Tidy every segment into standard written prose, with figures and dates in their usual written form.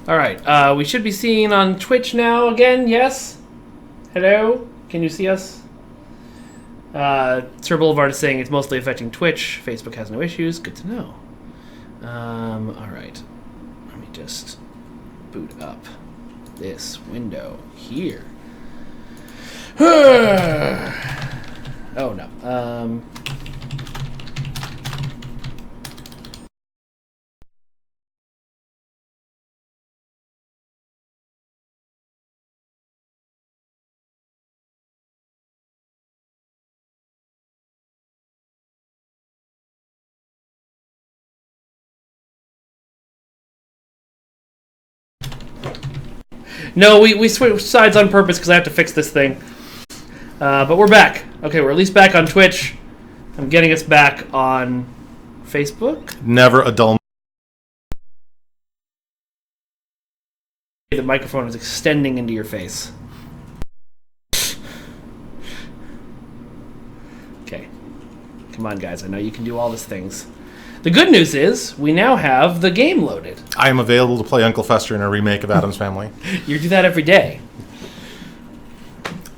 All right. We should be seeing on Twitch now again. Yes. Hello. Can you see us? Sir Boulevard is saying it's mostly affecting Twitch. Facebook has no issues. Good to know. All right. Let me just boot up this window here. Oh no. No, we switched sides on purpose because I have to fix this thing. But we're back. Okay, we're at least back on Twitch. I'm getting us back on Facebook. Never a dull. The microphone is extending into your face. Okay. Come on, guys. I know you can do all these things. The good news is we now have the game loaded. I am available to play Uncle Fester in a remake of Addams Family. You do that every day.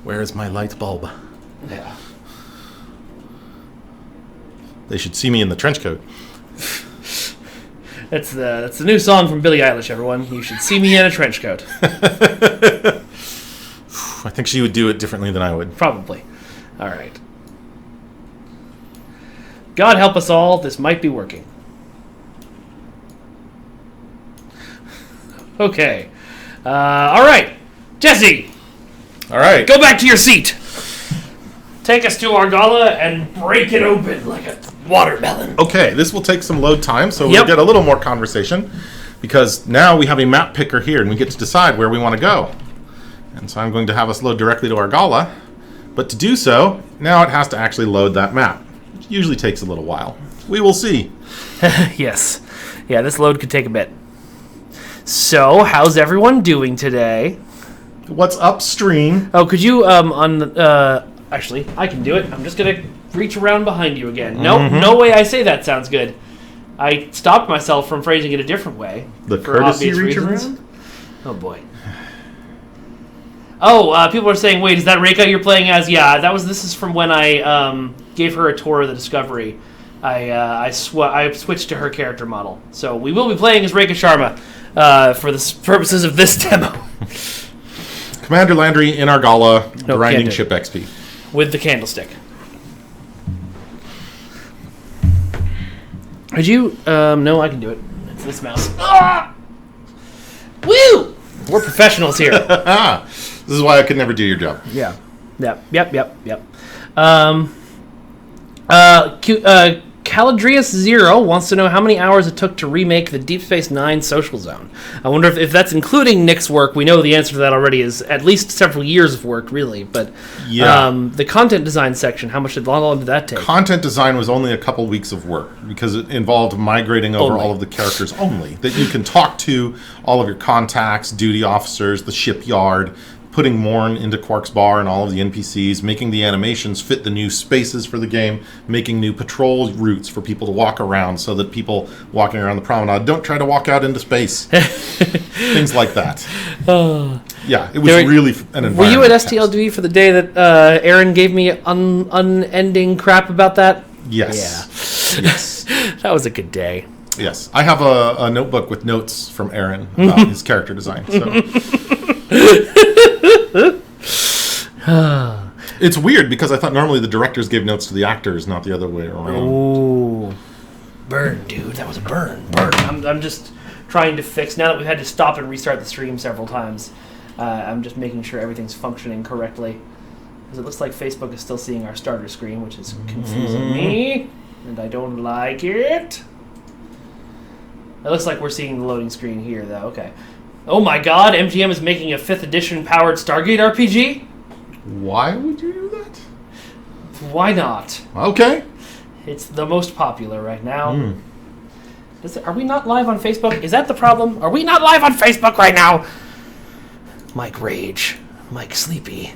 Where is my light bulb? Yeah. They should see me in the trench coat. That's the new song from Billie Eilish, everyone. You should see me in a trench coat. I think she would do it differently than I would. Probably. All right. God help us all, this might be working. Okay. All right. Jesse! All right. Go back to your seat! Take us to our gala and break it open like a watermelon. Okay, this will take some load time, so we'll get a little more conversation, because now we have a map picker here, and we get to decide where we want to go. And so I'm going to have us load directly to our gala, but to do so, now it has to actually load that map. It usually takes a little while. We will see. Yes. Yeah, this load could take a bit. So, how's everyone doing today? What's upstream? Oh, could you, actually, I can do it. I'm just going to reach around behind you again. Mm-hmm. No way I say that sounds good. I stopped myself from phrasing it a different way. The for courtesy obvious reach reasons. around? Oh, boy. Oh, people are saying, wait, is that Reika you're playing as? Yeah, this is from when I gave her a tour of the Discovery. I switched to her character model. So we will be playing as Reika Sharma for the purposes of this demo. Commander Landry in our gala, grinding Candid. ship XP. With the candlestick. Did you? No, I can do it. It's this mouse. Ah! Woo! We're professionals here. This is why I could never do your job. Yeah. Yep. Caladrius Zero wants to know how many hours it took to remake the Deep Space Nine Social Zone. I wonder if that's including Nick's work. We know the answer to that already is at least several years of work, really. But the content design section, how long did that take? Content design was only a couple weeks of work because it involved migrating over all of the characters only. That you can talk to all of your contacts, duty officers, the shipyard, putting Morn into Quark's bar and all of the NPCs, making the animations fit the new spaces for the game, making new patrol routes for people to walk around so that people walking around the promenade don't try to walk out into space. Things like that. Yeah, it was really an environment. Were you at STLDB for the day that Aaron gave me unending crap about that? Yes. Yeah. Yes. That was a good day. Yes. I have a notebook with notes from Aaron about his character design. So. It's weird because I thought normally the directors gave notes to the actors, not the other way around. Ooh. Burn, dude. That was a burn. I'm just trying to fix, now that we've had to stop and restart the stream several times, I'm just making sure everything's functioning correctly. Because it looks like Facebook is still seeing our starter screen, which is confusing me, and I don't like it. It looks like we're seeing the loading screen here, though. Okay. Oh my god, MGM is making a 5th edition powered Stargate RPG? Why would you do that? Why not? Okay. It's the most popular right now. Are we not live on Facebook? Is that the problem? Are we not live on Facebook right now? Mike Rage. Mike Sleepy.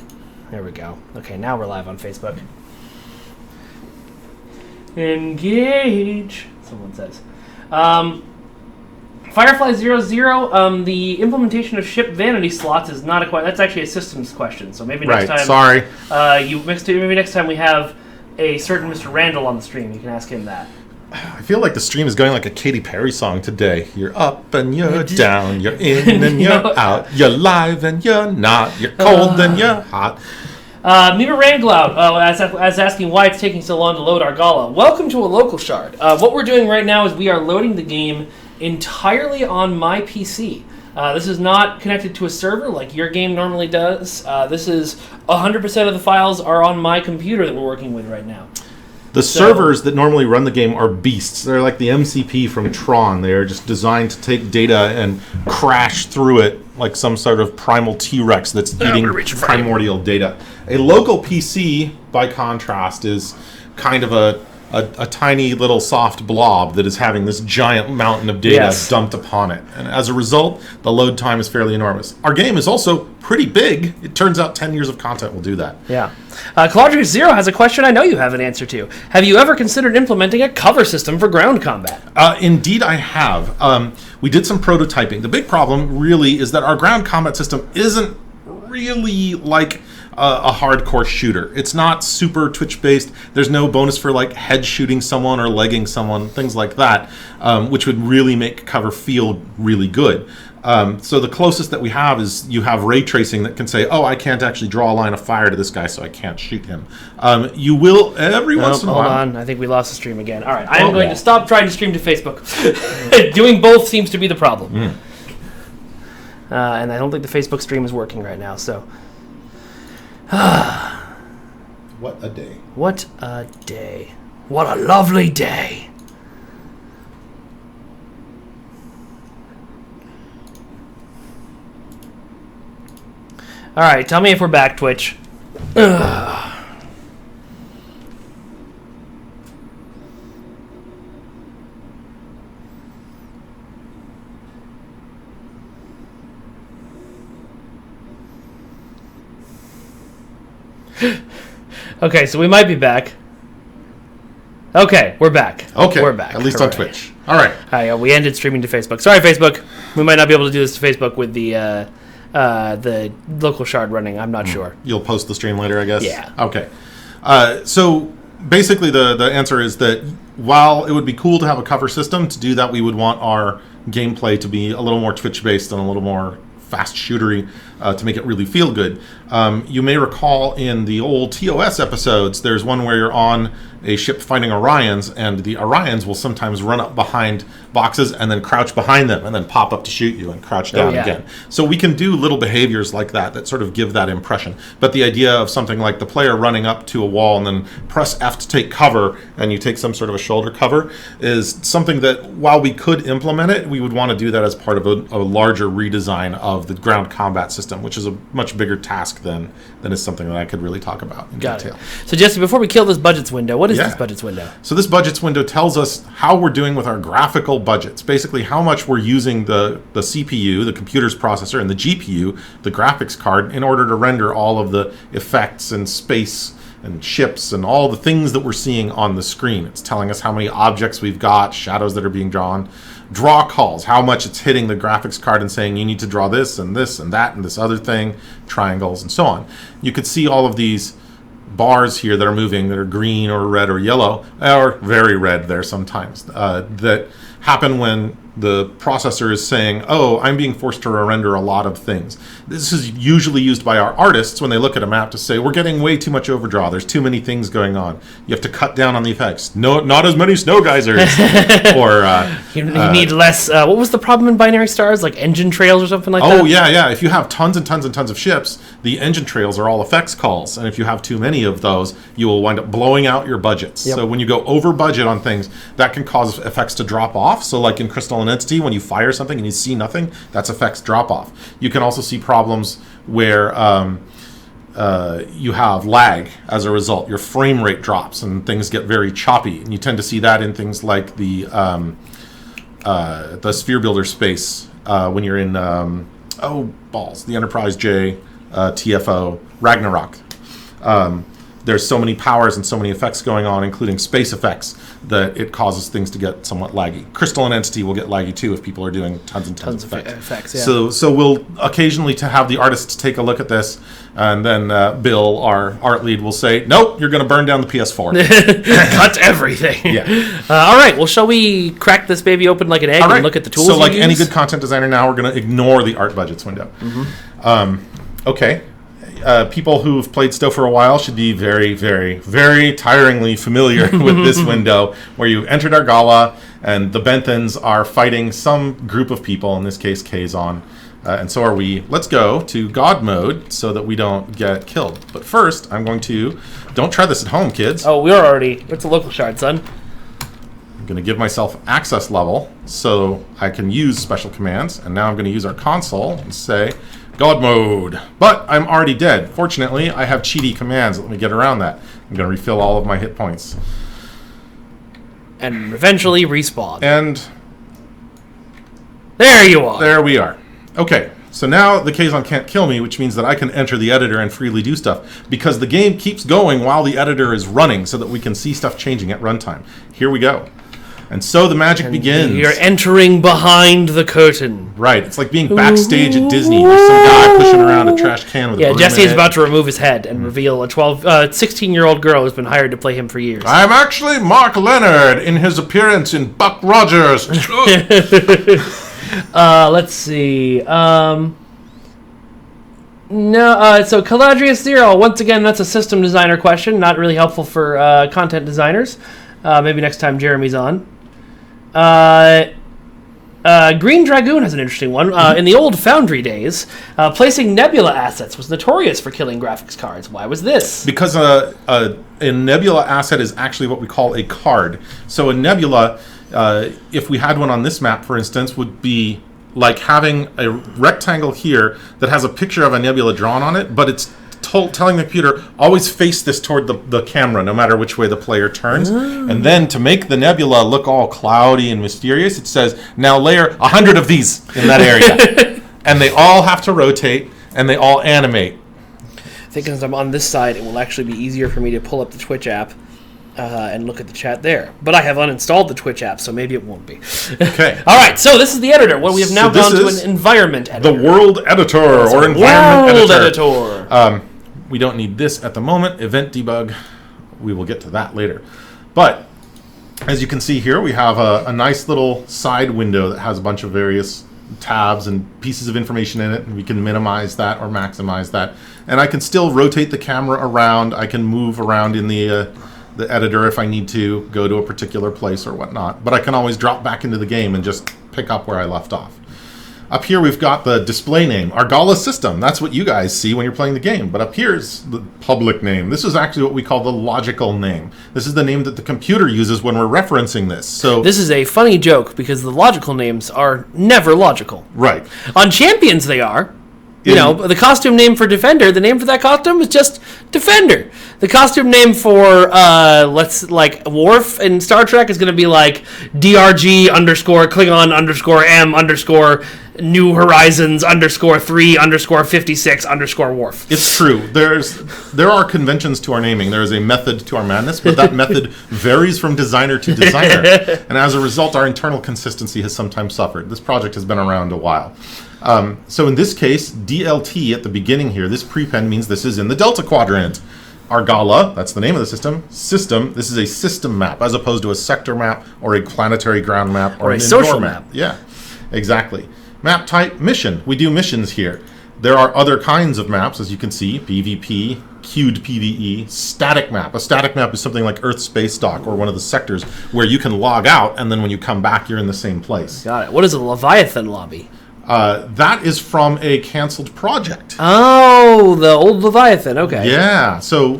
There we go. Okay, now we're live on Facebook. Engage, someone says. Firefly 00, the implementation of ship vanity slots is not a question. That's actually a systems question. So maybe next time. Sorry. Maybe next time we have a certain Mr. Randall on the stream, you can ask him that. I feel like the stream is going like a Katy Perry song today. You're up and you're down. You're in and you're out. You're live and you're not. You're cold and you're hot. Mima Ranglout as asking why it's taking so long to load Argala. Welcome to a local shard. What we're doing right now is we are loading the game entirely on my PC. This is not connected to a server like your game normally does. This is 100% of the files are on my computer that we're working with right now. The servers that normally run the game are beasts. They're like the MCP from Tron. They are just designed to take data and crash through it like some sort of primal T-Rex that's eating primordial data. A local PC, by contrast, is kind of a tiny little soft blob that is having this giant mountain of data dumped upon it. And as a result, the load time is fairly enormous. Our game is also pretty big. It turns out 10 years of content will do that. Yeah. Calodric Zero has a question I know you have an answer to. Have you ever considered implementing a cover system for ground combat? Indeed, I have. We did some prototyping. The big problem really is that our ground combat system isn't really like a hardcore shooter. It's not super Twitch-based. There's no bonus for like head shooting someone or legging someone, things like that, which would really make cover feel really good. So the closest that we have is you have ray tracing that can say, oh, I can't actually draw a line of fire to this guy, so I can't shoot him. You will every once in a while. Hold on. I think we lost the stream again. All right. I am going to stop trying to stream to Facebook. Doing both seems to be the problem. And I don't think the Facebook stream is working right now, so... What a day. What a day. What a lovely day. All right, tell me if we're back, Twitch. Okay, so we might be back. Okay, we're back. Okay, we're back. At least on Twitch. All right. We ended streaming to Facebook. Sorry, Facebook. We might not be able to do this to Facebook with the local shard running. I'm not sure. You'll post the stream later, I guess? Yeah. Okay. So basically the answer is that while it would be cool to have a cover system, to do that we would want our gameplay to be a little more Twitch-based and a little more fast shootery to make it really feel good. You may recall in the old TOS episodes, there's one where you're on a ship fighting Orions, and the Orions will sometimes run up behind boxes and then crouch behind them and then pop up to shoot you and crouch down again. So we can do little behaviors like that sort of give that impression. But the idea of something like the player running up to a wall and then press F to take cover and you take some sort of a shoulder cover is something that, while we could implement it, we would want to do that as part of a larger redesign of the ground combat system, which is a much bigger task than is something that I could really talk about in detail. So Jesse, before we kill this budgets window, what is this budgets window? So this budgets window tells us how we're doing with our graphical budgets. Basically, how much we're using the CPU, the computer's processor, and the GPU, the graphics card, in order to render all of the effects and space and ships and all the things that we're seeing on the screen. It's telling us how many objects we've got, shadows that are being drawn, draw calls, how much it's hitting the graphics card and saying you need to draw this and this and that and this other thing, triangles and so on. You could see all of these bars here that are moving that are green or red or yellow, or very red there sometimes, that happen when the processor is saying, oh, I'm being forced to render a lot of things. This is usually used by our artists when they look at a map to say, we're getting way too much overdraw. There's too many things going on. You have to cut down on the effects. No, not as many snow geysers. Or you need less. What was the problem in Binary Stars? Like engine trails or something like that? Oh, yeah. If you have tons and tons and tons of ships, the engine trails are all effects calls. And if you have too many of those, you will wind up blowing out your budgets. Yep. So when you go over budget on things, that can cause effects to drop off. So like in Crystal and Entity, when you fire something and you see nothing, that's effects drop off. You can also see problems where you have lag as a result. Your frame rate drops and things get very choppy. And you tend to see that in things like the sphere builder space when you're in the Enterprise J, TFO, Ragnarok. there's so many powers and so many effects going on, including space effects, that it causes things to get somewhat laggy. Crystal and Entity will get laggy too if people are doing tons and tons of effects. Yeah. So we'll occasionally to have the artists take a look at this, and then Bill, our art lead, will say, nope, you're going to burn down the PS4. Cut everything. Yeah. All right, well, shall we crack this baby open like an egg and look at the tools So like use? any good content designer now, we're going to ignore the art budgets window. Okay. People who've played Stowe for a while should be very, very, very tiringly familiar with this window where you entered Argala and the Benthans are fighting some group of people, in this case Kazon, and so are we. Let's go to God mode so that we don't get killed. But first, I'm going to... Don't try this at home, kids. Oh, we're already... It's a local shard, son. I'm going to give myself access level so I can use special commands, and now I'm going to use our console and say... God mode. But I'm already dead. Fortunately, I have cheaty commands that let me get around that. I'm going to refill all of my hit points. And eventually respawn. And... there you are. There we are. Okay, so now the Kazon can't kill me, which means that I can enter the editor and freely do stuff, because the game keeps going while the editor is running so that we can see stuff changing at runtime. Here we go. And so the magic begins. You're entering behind the curtain. Right. It's like being backstage at Disney. There's some guy pushing around a trash can with a broom Jesse in is it. about to remove his head and reveal a 16-year-old girl who's been hired to play him for years. I'm actually Mark Leonard in his appearance in Buck Rogers. Let's see. So Caladrius Zero, once again, that's a system designer question. Not really helpful for content designers. Maybe next time Jeremy's on. Green Dragoon has an interesting one. In the old Foundry days, placing Nebula assets was notorious for killing graphics cards. Why was this? Because a Nebula asset is actually what we call a card. So a Nebula, if we had one on this map, for instance, would be like having a rectangle here that has a picture of a Nebula drawn on it, but it's telling the computer, always face this toward the camera, no matter which way the player turns. And then to make the Nebula look all cloudy and mysterious, it says, now layer 100 of these in that area. And they all have to rotate, and they all animate. I think as I'm on this side, it will actually be easier for me to pull up the Twitch app and look at the chat there. But I have uninstalled the Twitch app, so maybe it won't be. Okay. All right, so this is the editor. Well, we have now gone to an environment editor. The world editor or environment editor. We don't need this at the moment. Event debug, we will get to that later. But as you can see here, we have a nice little side window that has a bunch of various tabs and pieces of information in it, and we can minimize that or maximize that. And I can still rotate the camera around. I can move around in the editor if I need to, go to a particular place or whatnot. But I can always drop back into the game and just pick up where I left off. Up here we've got the display name, Argala System. That's what you guys see when you're playing the game. But up here is the public name. This is actually what we call the logical name. This is the name that the computer uses when we're referencing this. So this is a funny joke because the logical names are never logical. Right. On Champions they are. You know, the costume name for Defender, the name for that costume is just Defender. The costume name for, Worf in Star Trek is going to be like DRG _ Klingon _ M _ New Horizons _ 3 _ 56 _ Worf. It's true. There are conventions to our naming. There is a method to our madness, but that method varies from designer to designer. And as a result, our internal consistency has sometimes suffered. This project has been around a while. So in this case, DLT at the beginning here, this prepend means this is in the Delta Quadrant. Argala, that's the name of the system. System, this is a system map, as opposed to a sector map or a planetary ground map or a an social indoor map. Yeah, exactly. Map type, mission. We do missions here. There are other kinds of maps, as you can see, PvP, queued PvE, static map. A static map is something like Earth Space Dock or one of the sectors where you can log out, and then when you come back, you're in the same place. Got it. What is a Leviathan lobby? That is from a canceled project. Oh, the old Leviathan. Okay. Yeah. So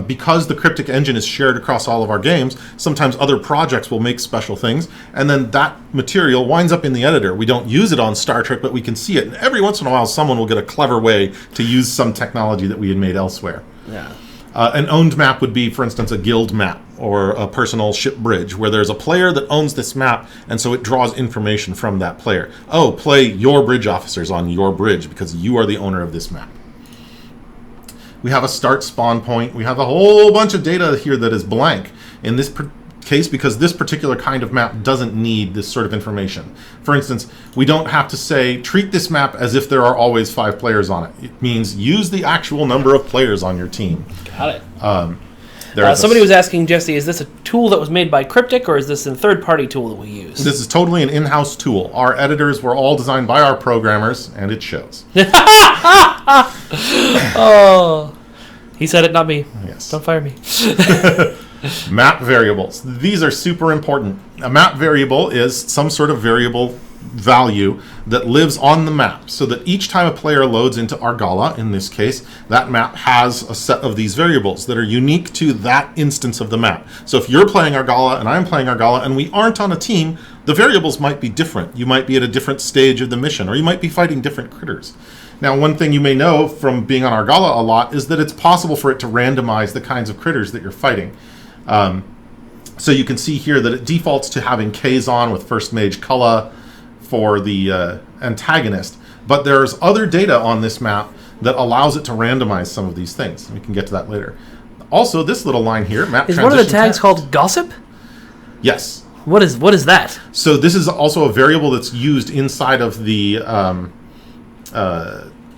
because the Cryptic engine is shared across all of our games, sometimes other projects will make special things, and then that material winds up in the editor. We don't use it on Star Trek, but we can see it. And every once in a while, someone will get a clever way to use some technology that we had made elsewhere. Yeah. An owned map would be, for instance, a guild map or a personal ship bridge, where there's a player that owns this map, and so it draws information from that player. Oh, play your bridge officers on your bridge because you are the owner of this map. We have a start spawn point. We have a whole bunch of data here that is blank. In this case, because this particular kind of map doesn't need this sort of information. For instance, we don't have to say, treat this map as if there are always 5 players on it. It means use the actual number of players on your team. Got it. Somebody was asking, Jesse, is this a tool that was made by Cryptic, or is this a third-party tool that we use? This is totally an in-house tool. Our editors were all designed by our programmers, and it shows. Oh, he said it, not me. Yes. Don't fire me. Map variables. These are super important. A map variable is some sort of variable value that lives on the map, so that each time a player loads into Argala, in this case, that map has a set of these variables that are unique to that instance of the map. So if you're playing Argala and I'm playing Argala and we aren't on a team, the variables might be different. You might be at a different stage of the mission, or you might be fighting different critters. Now, one thing you may know from being on Argala a lot is that it's possible for it to randomize the kinds of critters that you're fighting. So you can see here that it defaults to having Kazon with first mage Kulla for the antagonist, but there's other data on this map that allows it to randomize some of these things. We can get to that later. Also, this little line here, map is one of the tags called gossip? Yes. What is that? So this is also a variable that's used inside of the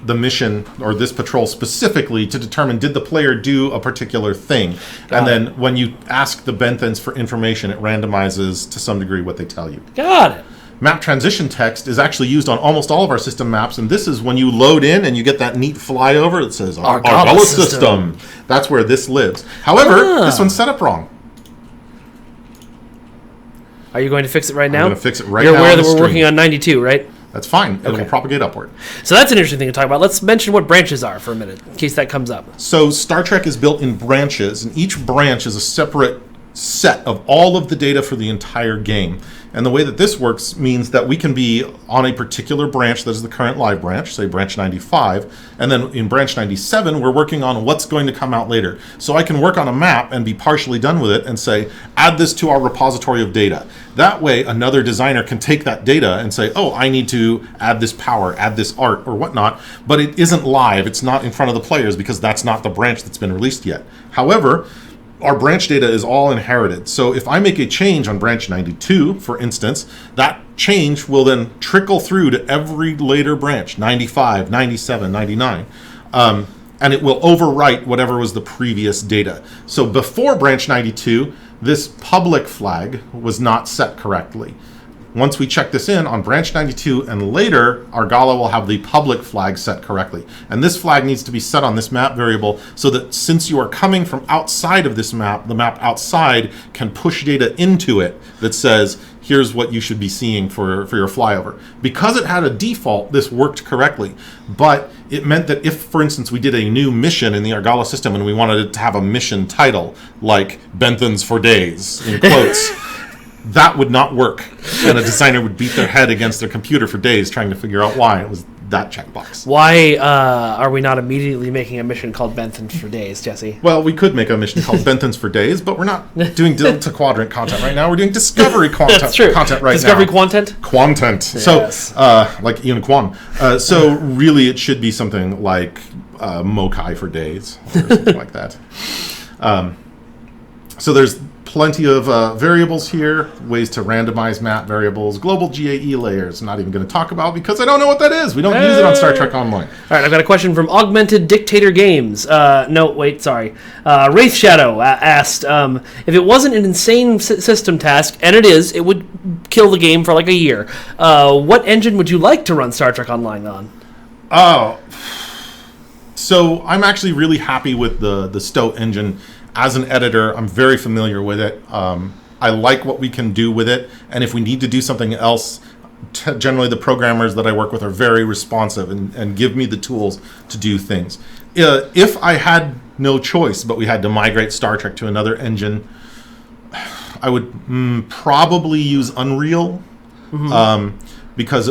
mission or this patrol specifically to determine did the player do a particular thing. And then when you ask the Benthans for information, it randomizes to some degree what they tell you. Got it. Map transition text is actually used on almost all of our system maps, and this is when you load in and you get that neat flyover that says Argala system. That's where this lives. However, this one's set up wrong. Are you going to fix it right now? I'm going to fix it right now. You're aware that we're working on 92, right? That's fine. It'll propagate upward. So that's an interesting thing to talk about. Let's mention what branches are for a minute, in case that comes up. So Star Trek is built in branches, and each branch is a separate set of all of the data for the entire game. And the way that this works means that we can be on a particular branch that is the current live branch, say branch 95, and then in branch 97, we're working on what's going to come out later. So I can work on a map and be partially done with it and say, add this to our repository of data. That way, another designer can take that data and say, oh, I need to add this power, add this art, or whatnot, but it isn't live. It's not in front of the players because that's not the branch that's been released yet. However, our branch data is all inherited. So if I make a change on branch 92, for instance, that change will then trickle through to every later branch, 95, 97, 99. And it will overwrite whatever was the previous data. So before branch 92, this public flag was not set correctly. Once we check this in on branch 92 and later, Argala will have the public flag set correctly. And this flag needs to be set on this map variable so that since you are coming from outside of this map, the map outside can push data into it that says, here's what you should be seeing for your flyover. Because it had a default, this worked correctly. But it meant that if, for instance, we did a new mission in the Argala system and we wanted it to have a mission title, like Benthans for Days, in quotes, that would not work. And a designer would beat their head against their computer for days trying to figure out why it was that checkbox. Why are we not immediately making a mission called Benthans for Days, Jesse? Well, we could make a mission called Benthans for Days, but we're not doing Delta Quadrant content right now. We're doing Discovery content right Discovery now. Quantent? Quantent. Yes. So, like Ian Kwan. So really it should be something like Mokai for Days, or something like that. So there's plenty of variables here, ways to randomize map variables, global GAE layers. I'm not even going to talk about because I don't know what that is. We don't use it on Star Trek Online. All right, I've got a question from Augmented Dictator Games. Wraith Shadow asked, if it wasn't an insane system task, and it is, it would kill the game for like a year. What engine would you like to run Star Trek Online on? Oh, so I'm actually really happy with the STO engine. As an editor, I'm very familiar with it. I like what we can do with it. And if we need to do something else, generally the programmers that I work with are very responsive and give me the tools to do things. If I had no choice, but we had to migrate Star Trek to another engine, I would probably use Unreal. Because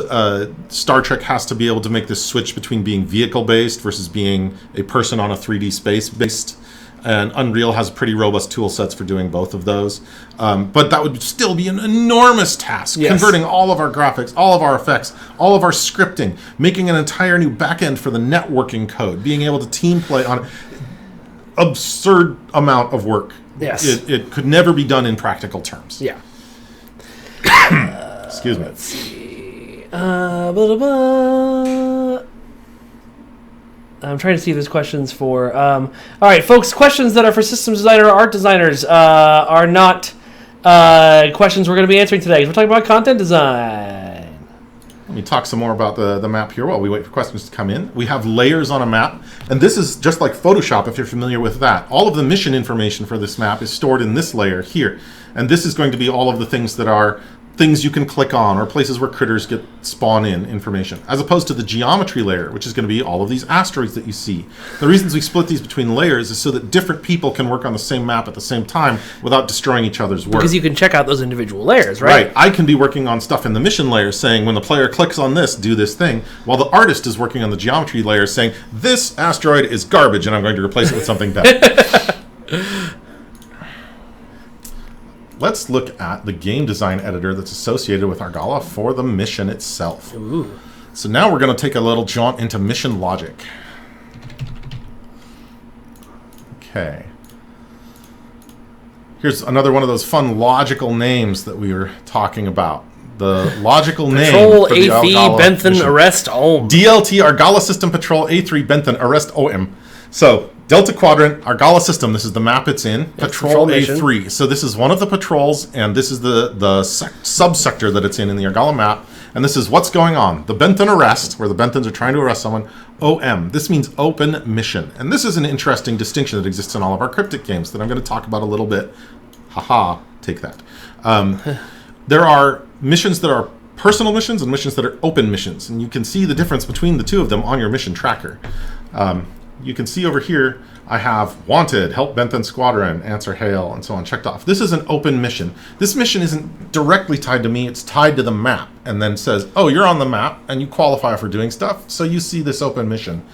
Star Trek has to be able to make this switch between being vehicle-based versus being a person on a 3D space-based. And Unreal has pretty robust tool sets for doing both of those. But that would still be an enormous task. Yes. Converting all of our graphics, all of our effects, all of our scripting, making an entire new backend for the networking code, being able to team play on it. absurd amount of work. Yes. It could never be done in practical terms. Yeah. Excuse me. Let's see. I'm trying to see if there's questions for... all right, folks, questions that are for systems designer or art designers are not questions we're going to be answering today. We're talking about content design. Let me talk some more about the map here while we wait for questions to come in. We have layers on a map, and this is just like Photoshop, if you're familiar with that. All of the mission information for this map is stored in this layer here, and this is going to be all of the things that are things you can click on or places where critters get spawn in information, as opposed to the geometry layer, which is going to be all of these asteroids that you see. The reasons we split these between layers is so that different people can work on the same map at the same time without destroying each other's work. Because you can check out those individual layers, right? Right. I can be working on stuff in the mission layer saying when the player clicks on this, do this thing, while the artist is working on the geometry layer saying this asteroid is garbage and I'm going to replace it with something better. Let's look at the game design editor that's associated with Argala for the mission itself. Ooh. So now we're going to take a little jaunt into mission logic. Okay. Here's another one of those fun logical names that we were talking about. The logical name Patrol for the A3 Argala Bentham mission. Arrest OM. DLT Argala System Patrol A3 Bentham Arrest OM. So, Delta Quadrant, Argala System, this is the map it's in, Patrol A3. Mission. So this is one of the patrols, and this is the subsector that it's in the Argala map, and this is what's going on. The Bentham Arrest, where the Benthams are trying to arrest someone, OM. This means open mission. And this is an interesting distinction that exists in all of our cryptic games that I'm going to talk about a little bit. Haha, take that. There are missions that are personal missions and missions that are open missions, and you can see the difference between the two of them on your mission tracker. You can see over here, I have wanted, help Bentham Squadron, answer hail, and so on checked off. This is an open mission. This mission isn't directly tied to me, it's tied to the map, and then says, oh, you're on the map, and you qualify for doing stuff, so you see this open mission.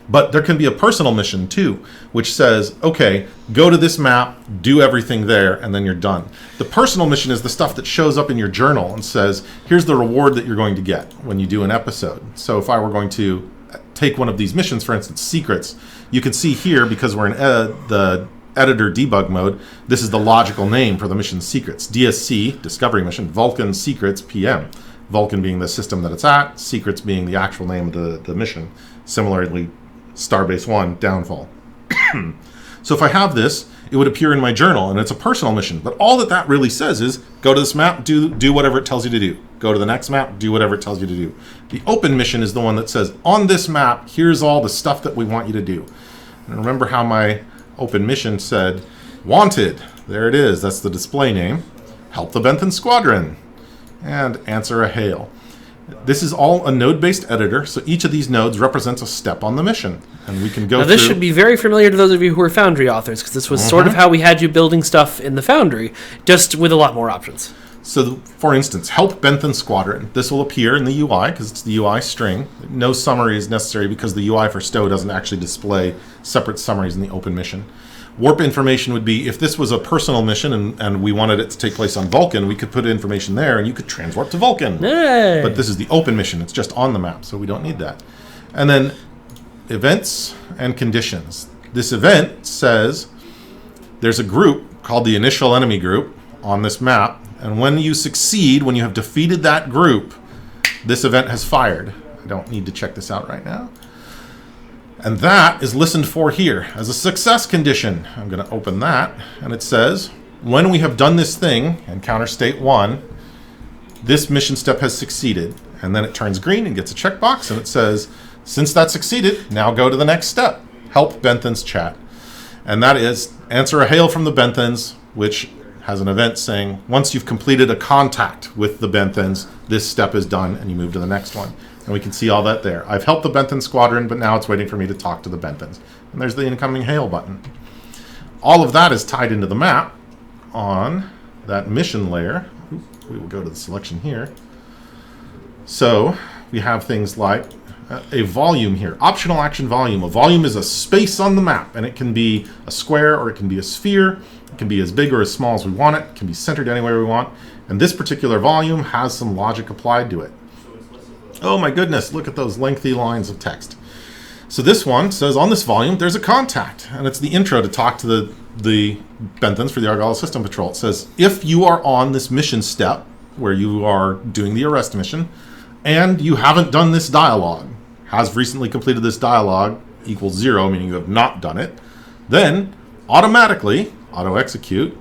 But there can be a personal mission too, which says, okay, go to this map, do everything there, and then you're done. The personal mission is the stuff that shows up in your journal and says, here's the reward that you're going to get when you do an episode. So if I were going to take one of these missions, for instance, secrets, you can see here, because we're in the editor debug mode, this is the logical name for the mission secrets. DSC, discovery mission, Vulcan secrets PM. Vulcan being the system that it's at, secrets being the actual name of the mission. Similarly, Starbase 1, downfall. So if I have this, it would appear in my journal, and it's a personal mission. But all that really says is, go to this map, do whatever it tells you to do. Go to the next map, do whatever it tells you to do. The open mission is the one that says, on this map, here's all the stuff that we want you to do. And remember how my open mission said, wanted. There it is. That's the display name. Help the Bentham Squadron. And answer a hail. This is all a node-based editor, so each of these nodes represents a step on the mission. And we can go now, this should be very familiar to those of you who are Foundry authors, because this was sort of how we had you building stuff in the Foundry, just with a lot more options. So, for instance, help Bentham Squadron. This will appear in the UI, because it's the UI string. No summary is necessary because the UI for Stowe doesn't actually display separate summaries in the open mission. Warp information would be, if this was a personal mission and we wanted it to take place on Vulcan, we could put information there and you could transwarp to Vulcan. Hey. But this is the open mission. It's just on the map, so we don't need that. And then events and conditions. This event says there's a group called the initial enemy group on this map, and when you succeed, when you have defeated that group, this event has fired. I don't need to check this out right now. And that is listened for here as a success condition. I'm going to open that, and it says, when we have done this thing, encounter state 1, this mission step has succeeded. And then it turns green and gets a checkbox, and it says, since that succeeded, now go to the next step. Help Benthams chat. And that is, answer a hail from the Benthams, which has an event saying, once you've completed a contact with the Benthams, this step is done, and you move to the next one. And we can see all that there. I've helped the Bentham Squadron, but now it's waiting for me to talk to the Benthams. And there's the incoming hail button. All of that is tied into the map on that mission layer. We will go to the selection here. So we have things like a volume here. Optional action volume. A volume is a space on the map, and it can be a square or it can be a sphere. It can be as big or as small as we want it. It can be centered anywhere we want. And this particular volume has some logic applied to it. Oh my goodness, look at those lengthy lines of text. So this one says, on this volume, there's a contact. And it's the intro to talk to the Benthans for the Argala System Patrol. It says, if you are on this mission step, where you are doing the arrest mission, and you haven't done this dialogue, has recently completed this dialogue, equals 0, meaning you have not done it, then automatically, auto-execute,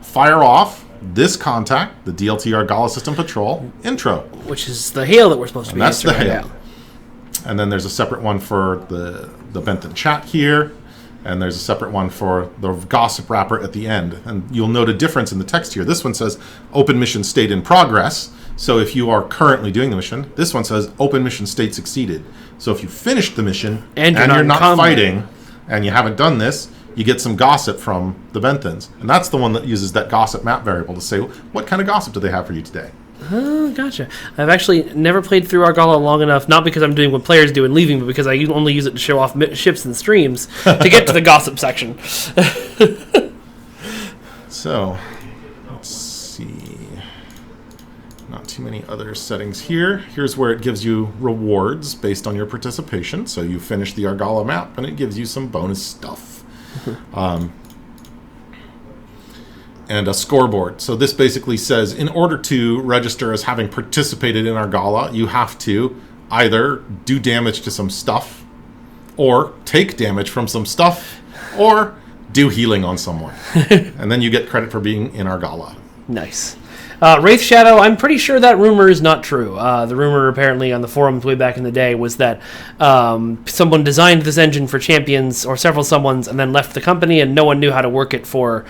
fire off this contact, the DLT Argala System Patrol intro. Which is the hail that we're supposed to be And that's the answering hail. now. And then there's a separate one for the Benthan chat here, and there's a separate one for the gossip wrapper at the end. And you'll note a difference in the text here. This one says open mission state in progress. So if you are currently doing the mission, this one says open mission state succeeded. So if you finished the mission And you're you're not not fighting and you haven't done this, you get some gossip from the Benthans. And that's the one that uses that gossip map variable to say, what kind of gossip do they have for you today? Oh, gotcha. I've actually never played through Argala long enough, not because I'm doing what players do and leaving, but because I only use it to show off ships and streams to get to the gossip section. So, let's see. Not too many other settings here. Here's where it gives you rewards based on your participation. So you finish the Argala map, and it gives you some bonus stuff. And a scoreboard. So this basically says, in order to register as having participated in Argala, you have to either do damage to some stuff, or take damage from some stuff, or do healing on someone. And then you get credit for being in Argala. Nice. Wraith Shadow, I'm pretty sure that rumor is not true. The rumor apparently on the forums way back in the day was that someone designed this engine for Champions, or several someones, and then left the company, and no one knew how to work it for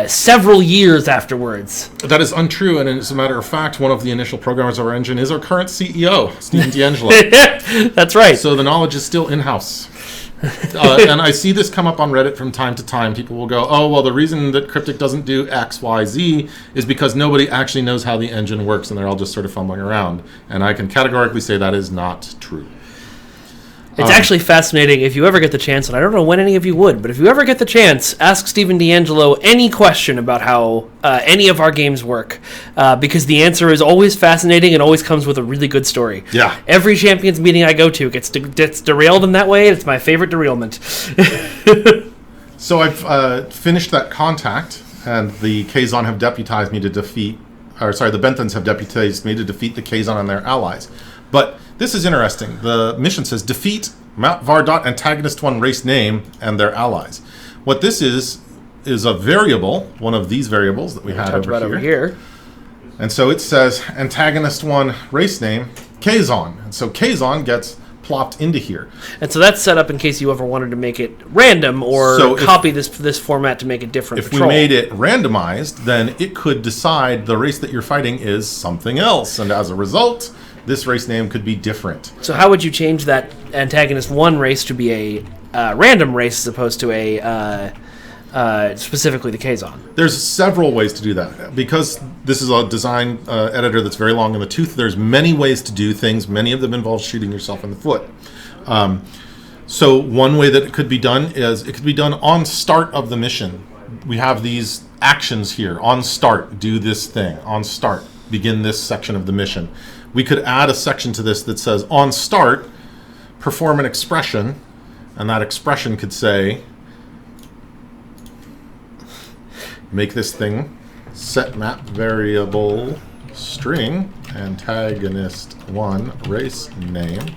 several years afterwards. That is untrue, and as a matter of fact, one of the initial programmers of our engine is our current CEO, Stephen D'Angelo. That's right. So the knowledge is still in-house. And I see this come up on Reddit from time to time. People will go, oh, well, the reason that Cryptic doesn't do X, Y, Z is because nobody actually knows how the engine works, and they're all just sort of fumbling around. And I can categorically say that is not true. It's actually fascinating. If you ever get the chance, and I don't know when any of you would, but if you ever get the chance, ask Stephen D'Angelo any question about how any of our games work, because the answer is always fascinating and always comes with a really good story. Yeah. Every Champions meeting I go to gets derailed in that way. It's my favorite derailment. So I've finished that contact, and the Kazon have deputized me to defeat, or sorry, the Benthans have deputized me to defeat the Kazon and their allies. But this is interesting. The mission says defeat Mount Vardot Antagonist 1 race name and their allies. What this is a variable, one of these variables that we had over here. And so it says Antagonist 1 race name Kazon. And so Kazon gets plopped into here. And so that's set up in case you ever wanted to make it random or copy this format to make it different. If we made it randomized, then it could decide the race that you're fighting is something else. And as a result, this race name could be different. So how would you change that Antagonist 1 race to be a random race as opposed to a specifically the Kazon? There's several ways to do that. Because this is a design editor that's very long in the tooth, there's many ways to do things. Many of them involve shooting yourself in the foot. So one way that it could be done is it could be done on start of the mission. We have these actions here. On start, do this thing. On start, begin this section of the mission. We could add a section to this that says, on start, perform an expression, and that expression could say, make this thing set map variable string antagonist 1 race name.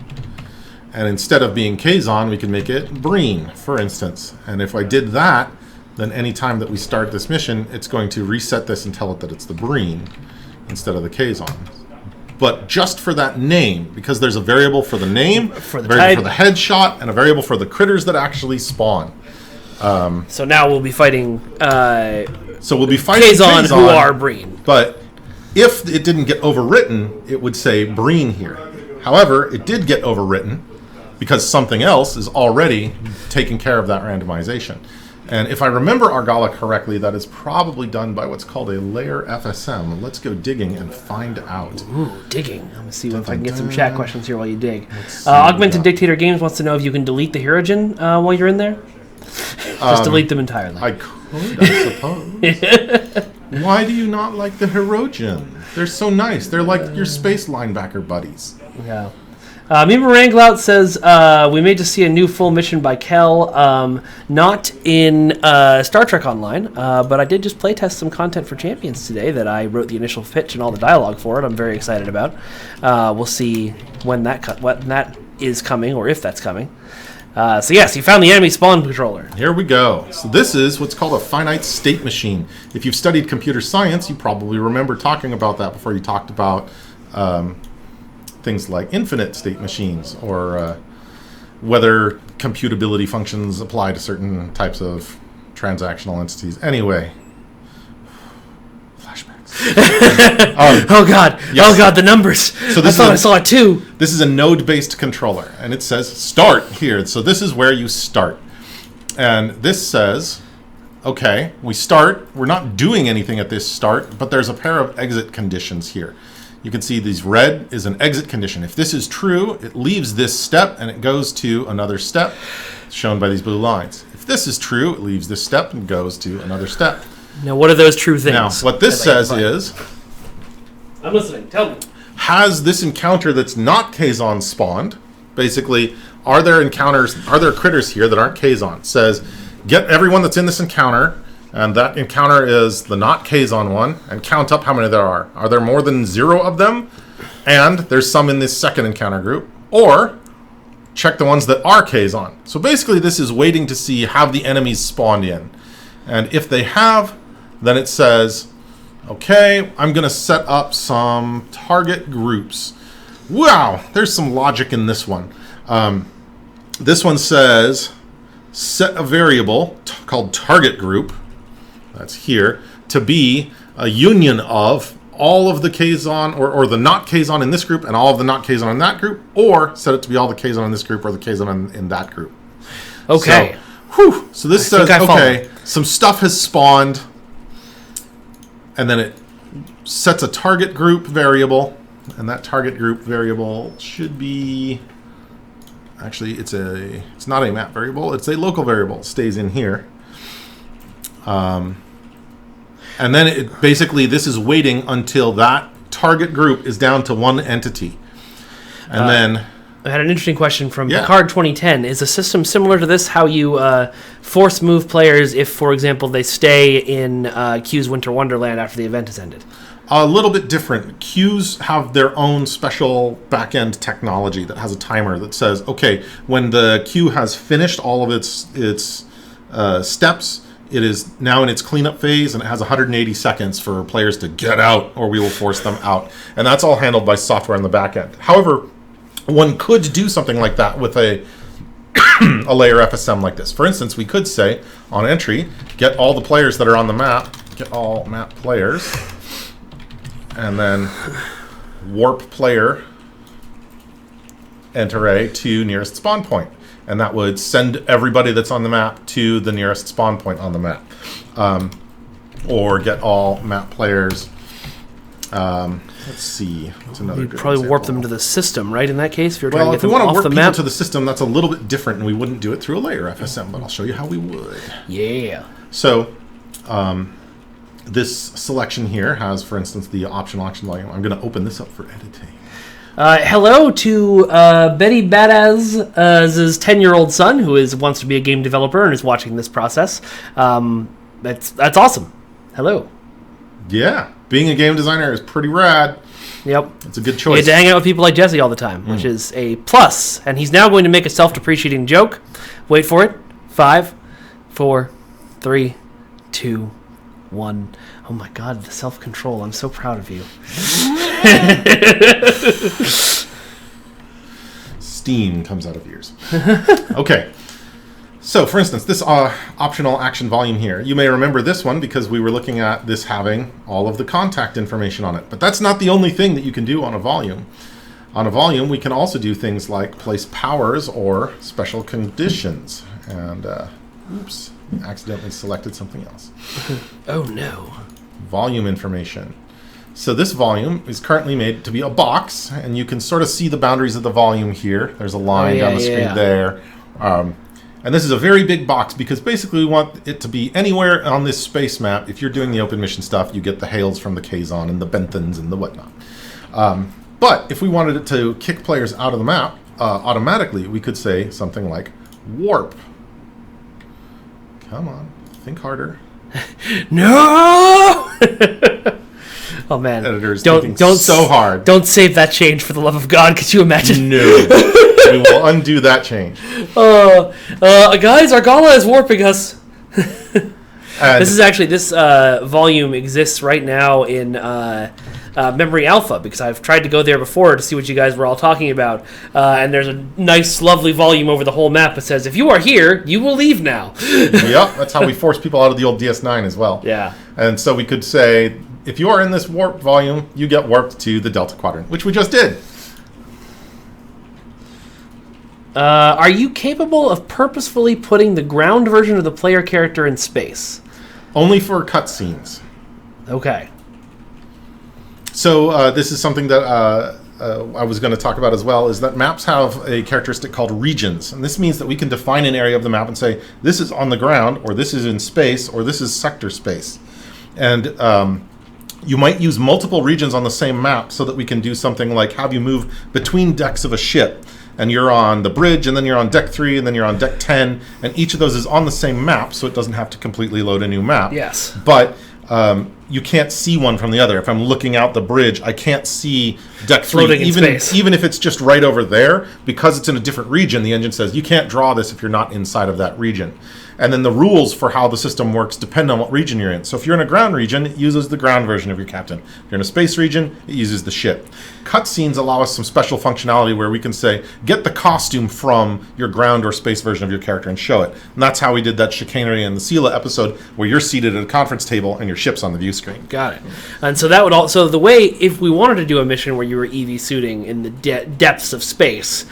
And instead of being Kazon, we can make it Breen, for instance. And if I did that, then any time that we start this mission, it's going to reset this and tell it that it's the Breen instead of the Kazon. But just for that name, because there's a variable for the name, for the variable for the headshot, and a variable for the critters that actually spawn. So now we'll be fighting Kazon, who are Breen. But if it didn't get overwritten, it would say Breen here. However, it did get overwritten because something else is already taking care of that randomization. And if I remember Argala correctly, that is probably done by what's called a layer FSM. Let's go digging and find out. Ooh, digging. Let me see if I can get some chat questions here while you dig. Augmented Dictator Games wants to know if you can delete the Herogen while you're in there. Just delete them entirely. I could, I suppose. Why do you not like the Herogen? They're so nice. They're like your space linebacker buddies. Yeah. Mima Ranglout says, we may just see a new full mission by Kael, not in Star Trek Online, but I did just playtest some content for Champions today that I wrote the initial pitch and all the dialogue for it. I'm very excited about. We'll see when that is coming, or if that's coming. So yes, you found the enemy spawn controller. Here we go. So this is what's called a finite state machine. If you've studied computer science, you probably remember talking about that before you talked about things like infinite state machines, or whether computability functions apply to certain types of transactional entities. Anyway, flashbacks. Oh God! Yes. Oh God! The numbers. So I thought I saw it too. This is a node-based controller, and it says start here. So this is where you start, and this says, okay, we start. We're not doing anything at this start, but there's a pair of exit conditions here. You can see these red is an exit condition. If this is true, it leaves this step and it goes to another step, shown by these blue lines. If this is true, it leaves this step and goes to another step. Now, what are those true things? Now, what this says is, I'm listening. Tell me. Has this encounter that's not Kazon spawned? Basically, are there critters here that aren't Kazon? It says, get everyone that's in this encounter, and that encounter is the not Kazon one, and count up how many there are. Are there more than 0 of them? And there's some in this second encounter group. Or check the ones that are Kazon. So basically this is waiting to see have the enemies spawned in. And if they have, then it says, okay, I'm going to set up some target groups. Wow, there's some logic in this one. This one says, set a variable called target group, that's here, to be a union of all of the Kazon, or the not Kazon in this group and all of the not Kazon in that group, or set it to be all the Kazon in this group or the Kazon in that group. Okay. So this says, okay, some stuff has spawned, and then it sets a target group variable, and that target group variable should be, actually it's not a map variable, it's a local variable. It stays in here. And then basically this is waiting until that target group is down to one entity. And then I had an interesting question from Picard 2010. Is the system similar to this, how you force move players if, for example, they stay in Q's Winter Wonderland after the event has ended? A little bit different. Queues have their own special back-end technology that has a timer that says, okay, when the queue has finished all of its steps, it is now in its cleanup phase, and it has 180 seconds for players to get out, or we will force them out. And that's all handled by software on the back end. However, one could do something like that with a layer FSM like this. For instance, we could say on entry, get all the players that are on the map, get all map players, and then warp player enter A to nearest spawn point. And that would send everybody that's on the map to the nearest spawn point on the map. Or get all map players. Let's see. What's another You'd good probably example? warp them to the system, right? In that case, if you're trying Well, to if get we them want to off warp the people map. to the system, that's a little bit different, and we wouldn't do it through a layer FSM, but I'll show you how we would. Yeah. So, this selection here has, for instance, the optional action volume. I'm going to open this up for editing. Hello to Betty Badaz's 10-year-old son, who wants to be a game developer and is watching this process. That's awesome. Hello. Yeah, being a game designer is pretty rad. Yep. It's a good You choice. get to hang out with people like Jesse all the time, which is a plus. And he's now going to make a self-depreciating joke. Wait for it. 5, 4, 3, 2, 1. Oh my God, the self-control. I'm so proud of you. Steam comes out of ears. Okay. So, for instance, this optional action volume here, you may remember this one because we were looking at this having all of the contact information on it. But that's not the only thing that you can do on a volume. On a volume, we can also do things like place powers or special conditions. And, oops, I accidentally selected something else. Oh, no. Volume information. So this volume is currently made to be a box, and you can sort of see the boundaries of the volume here. There's a line down the screen there. And this is a very big box because basically we want it to be anywhere on this space map. If you're doing the open mission stuff, you get the Hales from the Kazon and the Benthans and the whatnot. But if we wanted it to kick players out of the map, automatically, we could say something like warp. Come on, think harder. No! Oh man, Editors don't so hard. Don't save that change for the love of God. Could you imagine? No, we will undo that change. Guys, our gala is warping us. And This volume exists right now in Memory Alpha, because I've tried to go there before to see what you guys were all talking about. And there's a nice, lovely volume over the whole map that says, if you are here, you will leave now. Yep, that's how we force people out of the old DS9 as well. Yeah. And so we could say, if you are in this warp volume, you get warped to the Delta Quadrant, which we just did. Are you capable of purposefully putting the ground version of the player character in space? Only for cutscenes. Okay. So this is something that I was going to talk about as well, is that maps have a characteristic called regions. And this means that we can define an area of the map and say, this is on the ground, or this is in space, or this is sector space. And you might use multiple regions on the same map so that we can do something like have you move between decks of a ship. And you're on the bridge, and then you're on deck 3, and then you're on deck 10, and each of those is on the same map, so it doesn't have to completely load a new map. Yes. But you can't see one from the other. If I'm looking out the bridge, I can't see deck 3, Floating in space. Even if it's just right over there, because it's in a different region, the engine says you can't draw this if you're not inside of that region. And then the rules for how the system works depend on what region you're in. So if you're in a ground region, it uses the ground version of your captain. If you're in a space region, it uses the ship. Cutscenes allow us some special functionality where we can say, get the costume from your ground or space version of your character and show it. And that's how we did that Chicanery and the Sela episode, where you're seated at a conference table and your ship's on the view screen. Got it. And so that would also, the way, if we wanted to do a mission where you were EV suiting in the depths of space,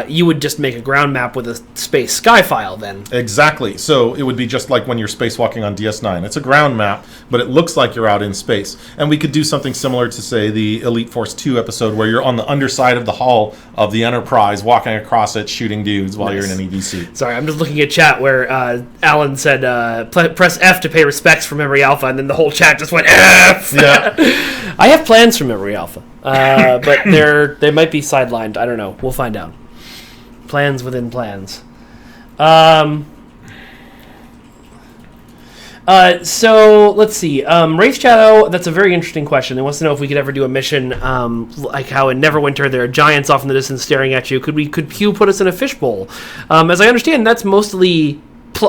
you would just make a ground map with a space sky file then. Exactly. So it would be just like when you're spacewalking on DS9. It's a ground map, but it looks like you're out in space. And we could do something similar to, say, the Elite Force 2 episode, where you're on the underside of the hull of the Enterprise, walking across it, shooting dudes while you're in an EV suit. Sorry, I'm just looking at chat where Alan said, press F to pay respects for Memory Alpha, and then the whole chat just went, F! Yeah. I have plans for Memory Alpha, but they might be sidelined. I don't know. We'll find out. Plans within plans. So let's see. Race Shadow, that's a very interesting question. He wants to know if we could ever do a mission like how in Neverwinter there are giants off in the distance staring at you. Could Pew put us in a fishbowl? As I understand, that's mostly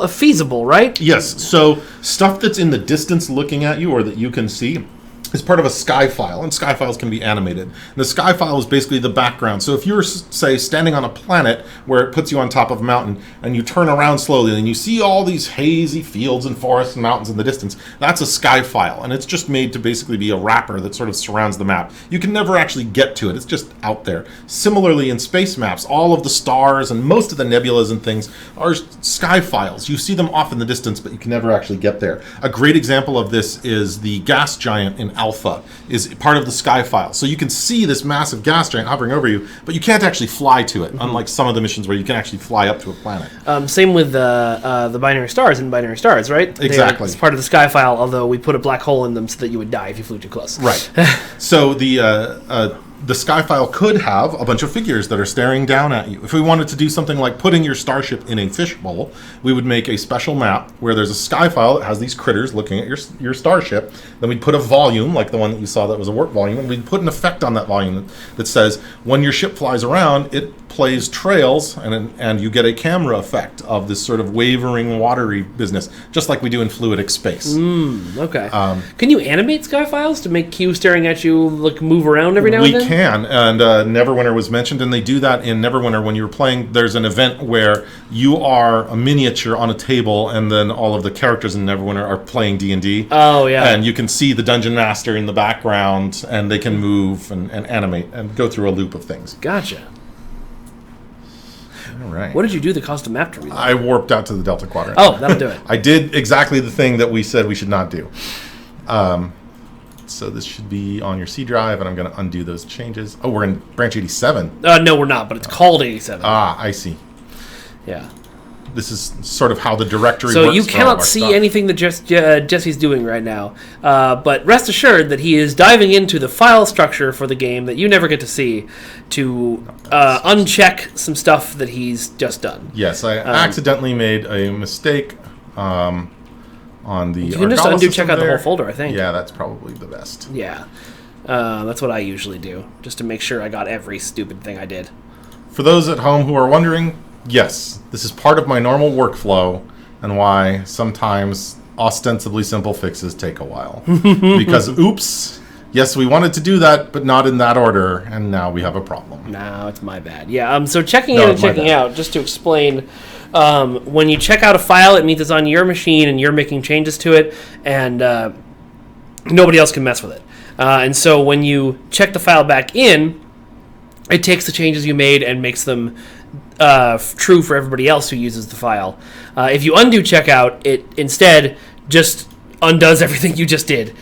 feasible, right? Yes. So stuff that's in the distance looking at you, or that you can see, is part of a sky file, and sky files can be animated. And the sky file is basically the background. So if you're, say, standing on a planet where it puts you on top of a mountain, and you turn around slowly, and you see all these hazy fields and forests and mountains in the distance, that's a sky file, and it's just made to basically be a wrapper that sort of surrounds the map. You can never actually get to it. It's just out there. Similarly, in space maps, all of the stars and most of the nebulas and things are sky files. You see them off in the distance, but you can never actually get there. A great example of this is the gas giant in Alpha, is part of the sky file. So you can see this massive gas giant hovering over you, but you can't actually fly to it, unlike some of the missions where you can actually fly up to a planet. Same with the binary stars in Binary Stars, right? Exactly. It's part of the sky file, although we put a black hole in them so that you would die if you flew too close. Right. So the sky file could have a bunch of figures that are staring down at you. If we wanted to do something like putting your starship in a fishbowl, we would make a special map where there's a sky file that has these critters looking at your starship. Then we'd put a volume, like the one that you saw that was a warp volume, and we'd put an effect on that volume that says when your ship flies around, it plays trails, and you get a camera effect of this sort of wavering, watery business, just like we do in fluidic space. Okay. Can you animate sky files to make Q staring at you move around every now and then? We can, and Neverwinter was mentioned, and they do that in Neverwinter when you're playing. There's an event where you are a miniature on a table, and then all of the characters in Neverwinter are playing D&D. Oh, yeah. And you can see the Dungeon Master in the background, and they can move and animate and go through a loop of things. Gotcha. All right. What did you do that caused the map to reload? I warped out to the Delta Quadrant. Oh, that'll do it. I did exactly the thing that we said we should not do. So this should be on your C drive, and I'm going to undo those changes. Oh, we're in branch 87. No, we're not, but it's called 87. Ah, I see. Yeah. This is sort of how the directory So works. you for all of cannot our see stuff. anything that Jesse's doing right now. But rest assured that he is diving into the file structure for the game that you never get to see to uncheck some stuff that he's just done. Yes, I accidentally made a mistake on the. You can just undo check out the whole folder, I think. Yeah, that's probably the best. Yeah. That's what I usually do, just to make sure I got every stupid thing I did. For those at home who are wondering, yes, this is part of my normal workflow and why sometimes ostensibly simple fixes take a while. Because, oops, yes, we wanted to do that, but not in that order, and now we have a problem. No, it's my bad. Yeah, so checking in and checking out, just to explain, when you check out a file, it means it's on your machine and you're making changes to it, and nobody else can mess with it. And so when you check the file back in, it takes the changes you made and makes them true for everybody else who uses the file. If you undo checkout, it instead just undoes everything you just did,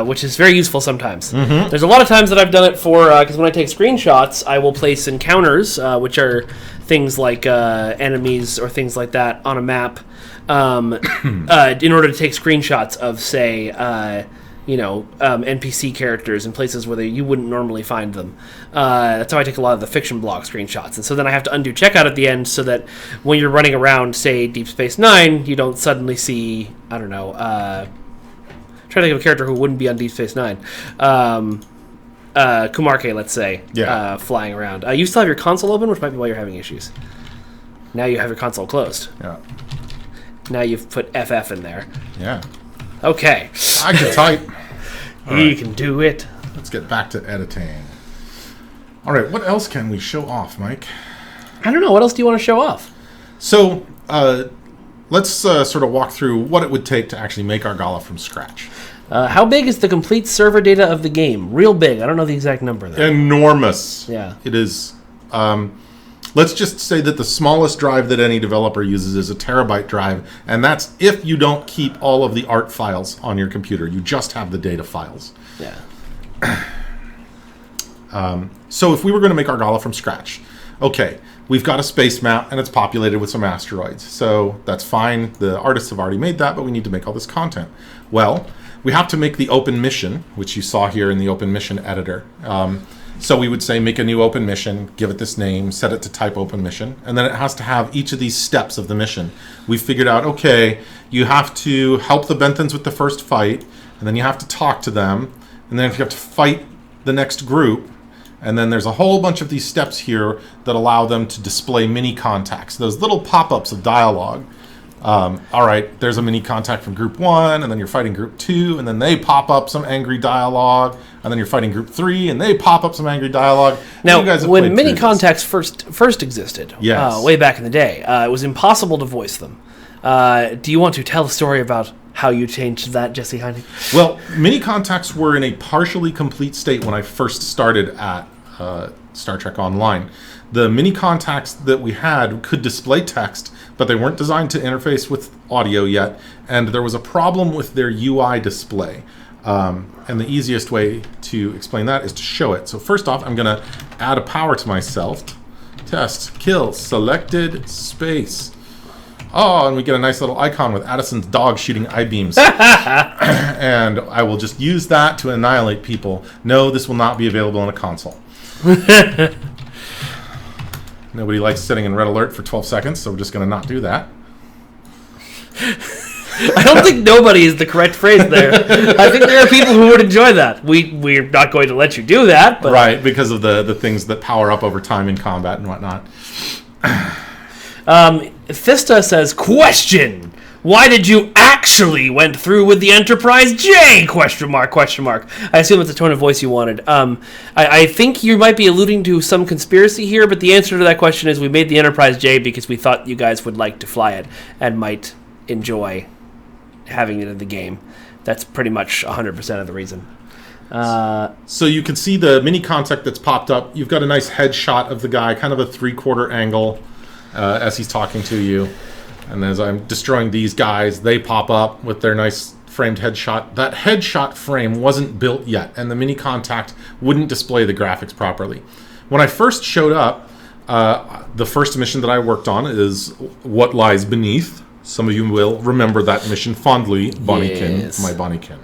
which is very useful sometimes. Mm-hmm. There's a lot of times that I've done it for, because when I take screenshots, I will place encounters, which are things like enemies or things like that on a map, in order to take screenshots of, say, NPC characters in places where you wouldn't normally find them. That's how I take a lot of the fiction block screenshots. And so then I have to undo checkout at the end so that when you're running around, say, Deep Space Nine, you don't suddenly see, I don't know, try to think of a character who wouldn't be on Deep Space Nine. Kumarke, let's say, flying around. You still have your console open, which might be why you're having issues. Now you have your console closed. Yeah. Now you've put FF in there. Yeah. Okay. I can type. You can do it. Let's get back to editing. All right, what else can we show off, Mike? I don't know. What else do you want to show off? So, let's sort of walk through what it would take to actually make Argala from scratch. How big is the complete server data of the game? Real big. I don't know the exact number, though. Enormous. Yeah. It is. Let's just say that the smallest drive that any developer uses is a terabyte drive, and that's if you don't keep all of the art files on your computer. You just have the data files. Yeah. So if we were going to make Argala from scratch, okay, we've got a space map, and it's populated with some asteroids. So that's fine. The artists have already made that, but we need to make all this content. Well, we have to make the open mission, which you saw here in the open mission editor. So we would say make a new open mission, give it this name, set it to type open mission, and then it has to have each of these steps of the mission. We figured out, okay, you have to help the Benthans with the first fight, and then you have to talk to them, and then you have to fight the next group, and then there's a whole bunch of these steps here that allow them to display mini contacts, those little pop-ups of dialogue. All right, there's a mini contact from group 1, and then you're fighting group 2, and then they pop up some angry dialogue, and then you're fighting group 3, and they pop up some angry dialogue. Now, when mini contacts first existed, yes. Way back in the day, it was impossible to voice them. Do you want to tell a story about how you changed that, Jesse Heinig? Well, mini contacts were in a partially complete state when I first started at Star Trek Online. The mini contacts that we had could display text, but they weren't designed to interface with audio yet, and there was a problem with their UI display. And the easiest way to explain that is to show it. So first off, I'm going to add a power to myself. Test, kill, selected, space. Oh, and we get a nice little icon with Addison's dog shooting I-beams. And I will just use that to annihilate people. No, this will not be available on a console. Nobody likes sitting in red alert for 12 seconds, so we're just going to not do that. I don't think nobody is the correct phrase there. I think there are people who would enjoy that. We're not going to let you do that. But right, because of the things that power up over time in combat and whatnot. Thista says, question! Why did you actually went through with the Enterprise J? Question mark. I assume it's the tone of voice you wanted. I think you might be alluding to some conspiracy here, but the answer to that question is we made the Enterprise J because we thought you guys would like to fly it and might enjoy having it in the game. That's pretty much 100% of the reason. So you can see the mini contact that's popped up. You've got a nice headshot of the guy, kind of a 3/4 angle as he's talking to you. And as I'm destroying these guys, they pop up with their nice framed headshot. That headshot frame wasn't built yet, and the mini contact wouldn't display the graphics properly. When I first showed up, The first mission that I worked on is What Lies Beneath. Some of you will remember that mission fondly, Bonniekin, Yes. my Bonniekin.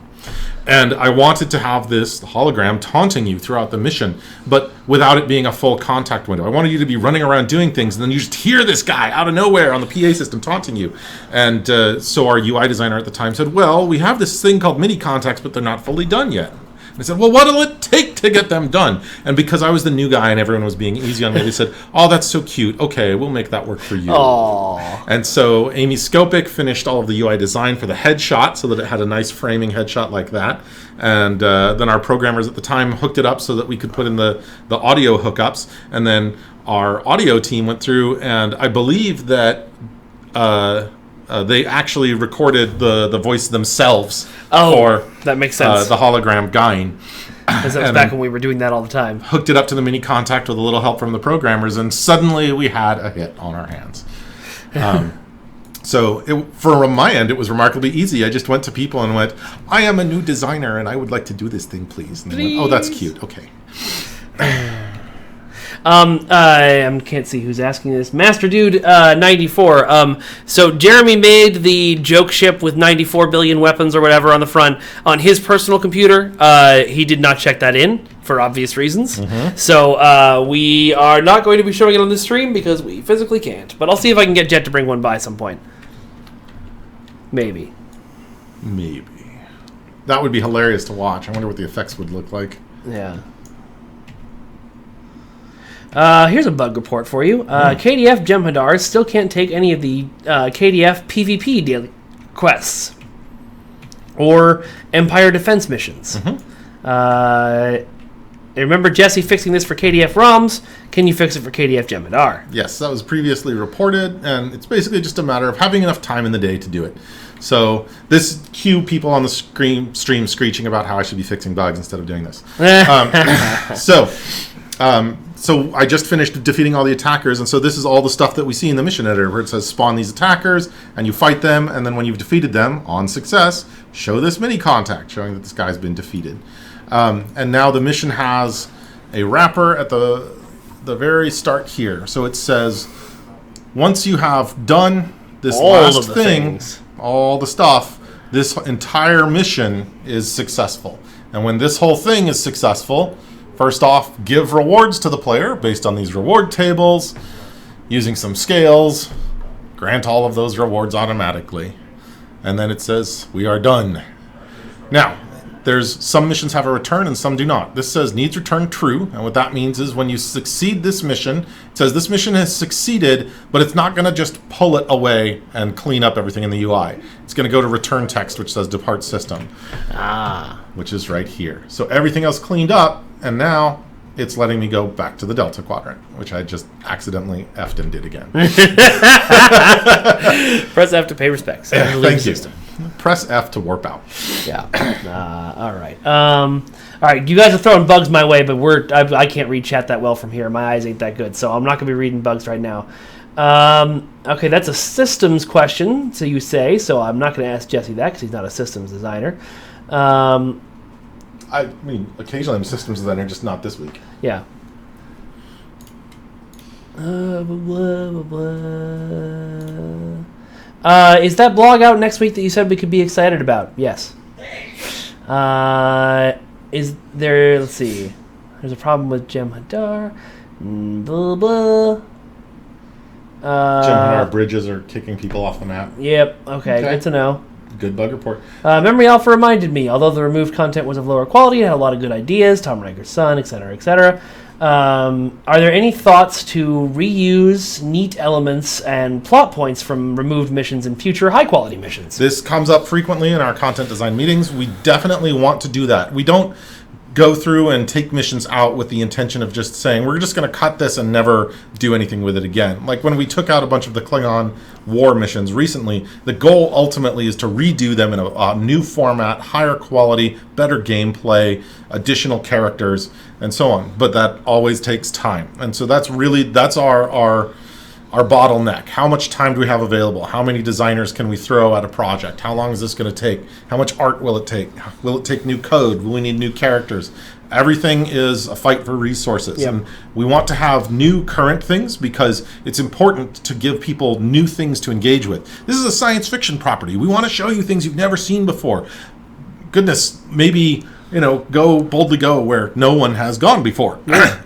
And I wanted to have this hologram taunting you throughout the mission, but without it being a full contact window. I wanted you to be running around doing things, and then you just hear this guy out of nowhere on the PA system taunting you. And so our UI designer at the time said, well, we have this thing called mini contacts, but they're not fully done yet. And I said, well, what'll it take to get them done? And because I was the new guy and everyone was being easy on me, they said, oh, that's so cute. Okay, we'll make that work for you. Aww. And so Amy Skopik finished all of the UI design for the headshot so that it had a nice framing headshot like that. And then our programmers at the time hooked it up so that we could put in the audio hookups. And then our audio team went through, and I believe that they actually recorded the voice themselves for that makes sense. the hologram guy. Because that was back when we were doing that all the time. Hooked it up to the mini contact with a little help from the programmers, and suddenly we had a hit on our hands. So from my end, it was remarkably easy. I just went to people and went, I am a new designer, and I would like to do this thing, please. And they went, oh, that's cute. Okay. I can't see who's asking this. Master Dude 94. So Jeremy made the joke ship with 94 billion weapons or whatever on the front on his personal computer. He did not check that in for obvious reasons. Mm-hmm. So we are not going to be showing it on the stream because we physically can't. But I'll see if I can get Jet to bring one by some point. Maybe. That would be hilarious to watch. I wonder what the effects would look like. Yeah. Here's a bug report for you. KDF Jem'Hadar still can't take any of the KDF PvP daily quests or Empire Defense missions. Remember Jesse fixing this for KDF ROMs. Can you fix it for KDF Jem'Hadar? Yes, that was previously reported, and it's basically just a matter of having enough time in the day to do it. So this cue people on the stream screeching about how I should be fixing bugs instead of doing this. So I just finished defeating all the attackers, and so this is all the stuff that we see in the mission editor, where it says spawn these attackers, and you fight them, and then when you've defeated them, on success, show this mini contact, showing that this guy's been defeated. And now the mission has a wrapper at the very start here. So it says, once you have done this last thing, all the stuff, this entire mission is successful. And when this whole thing is successful, first off, give rewards to the player based on these reward tables, using some scales, grant all of those rewards automatically. And then it says, we are done. Now, there's some missions have a return and some do not. This says needs return true, and what that means is when you succeed this mission, it says this mission has succeeded, but it's not going to just pull it away and clean up everything in the UI. It's going to go to return text, which says depart system, which is right here. So everything else cleaned up, and now it's letting me go back to the Delta Quadrant, which I just accidentally effed and did again. Press F to pay respects. Thank you. Press F to warp out. Yeah. All right. All right. You guys are throwing bugs my way, but I can't read chat that well from here. My eyes ain't that good, so I'm not going to be reading bugs right now. Okay, that's a systems question, so you say. So I'm not going to ask Jesse that because he's not a systems designer. I mean, occasionally I'm a systems designer, just not this week. Yeah. Is that blog out next week that you said we could be excited about? Yes. Is there... Let's see. There's a problem with Jem'Hadar. Blah, blah. Jem'Hadar bridges are kicking people off the map. Yep. Okay. Good to know. Good bug report. Memory Alpha reminded me, although the removed content was of lower quality, it had a lot of good ideas, Tom Ranker's son, etc., etc. Are there any thoughts to reuse neat elements and plot points from removed missions in future high-quality missions? This comes up frequently in our content design meetings. We definitely want to do that. We don't go through and take missions out with the intention of just saying, we're just going to cut this and never do anything with it again. Like when we took out a bunch of the Klingon war missions recently, the goal ultimately is to redo them in a new format, higher quality, better gameplay, additional characters, and so on. But that always takes time. And so that's our bottleneck. How much time do we have available? How many designers can we throw at a project? How long is this going to take? How much art will it take? Will it take new code? Will we need new characters? Everything is a fight for resources. Yep. And we want to have new current things because it's important to give people new things to engage with. This is a science fiction property. We want to show you things you've never seen before. Goodness, maybe, boldly go where no one has gone before.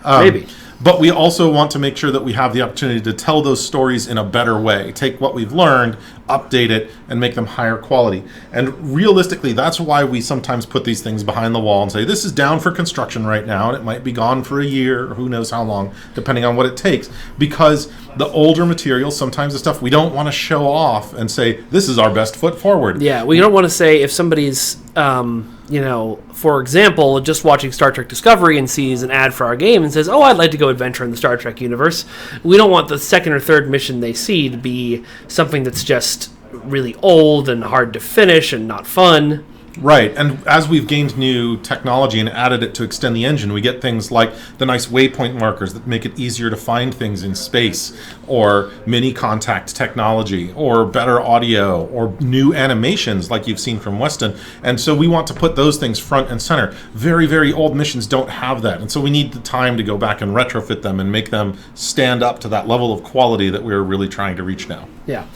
Maybe. But we also want to make sure that we have the opportunity to tell those stories in a better way. Take what we've learned, update it, and make them higher quality. And realistically, that's why we sometimes put these things behind the wall and say, this is down for construction right now, and it might be gone for a year, or who knows how long, depending on what it takes. Because the older material, sometimes the stuff we don't want to show off and say, this is our best foot forward. Yeah, we don't want to say if somebody's, for example, just watching Star Trek Discovery and sees an ad for our game and says, oh, I'd like to go adventure in the Star Trek universe. We don't want the second or third mission they see to be something that's just really old and hard to finish and not fun. Right, and as we've gained new technology and added it to extend the engine, we get things like the nice waypoint markers that make it easier to find things in space, or mini contact technology, or better audio, or new animations like you've seen from Weston. And so we want to put those things front and center. Very, very old missions don't have that, and so we need the time to go back and retrofit them and make them stand up to that level of quality that we're really trying to reach now. Yeah.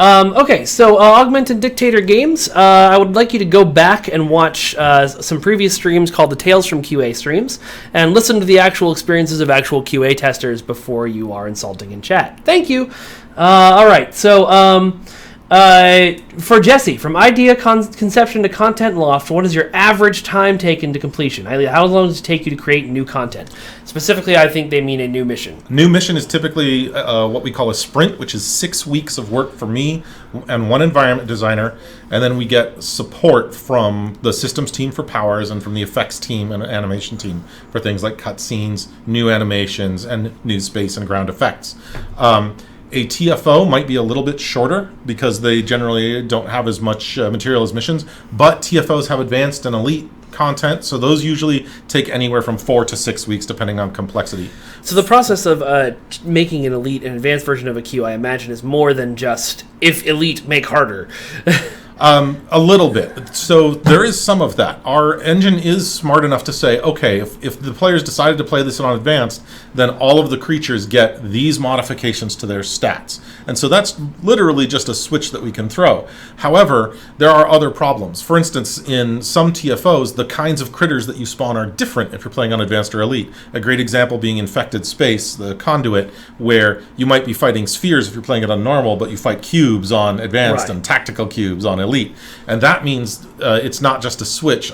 Okay, so Augmented Dictator Games, I would like you to go back and watch some previous streams called the Tales from QA streams, and listen to the actual experiences of actual QA testers before you are insulting in chat. Thank you. All right, so for Jesse, from idea conception to content loft, what is your average time taken to completion? How long does it take you to create new content? Specifically, I think they mean a new mission. New mission is typically what we call a sprint, which is 6 weeks of work for me and one environment designer, and then we get support from the systems team for powers and from the effects team and animation team for things like cutscenes, new animations, and new space and ground effects. A TFO might be a little bit shorter because they generally don't have as much material as missions, but TFOs have advanced and elite content, so those usually take anywhere from 4 to 6 weeks depending on complexity. So the process of making an elite and advanced version of a queue, I imagine, is more than just if elite, make harder. A little bit. So there is some of that. Our engine is smart enough to say, okay, if the players decided to play this on advanced, then all of the creatures get these modifications to their stats. And so that's literally just a switch that we can throw. However, there are other problems. For instance, in some TFOs, the kinds of critters that you spawn are different if you're playing on advanced or elite. A great example being Infected Space, the conduit, where you might be fighting spheres if you're playing it on normal, but you fight cubes on advanced, right, and tactical cubes on elite. And that means it's not just a switch.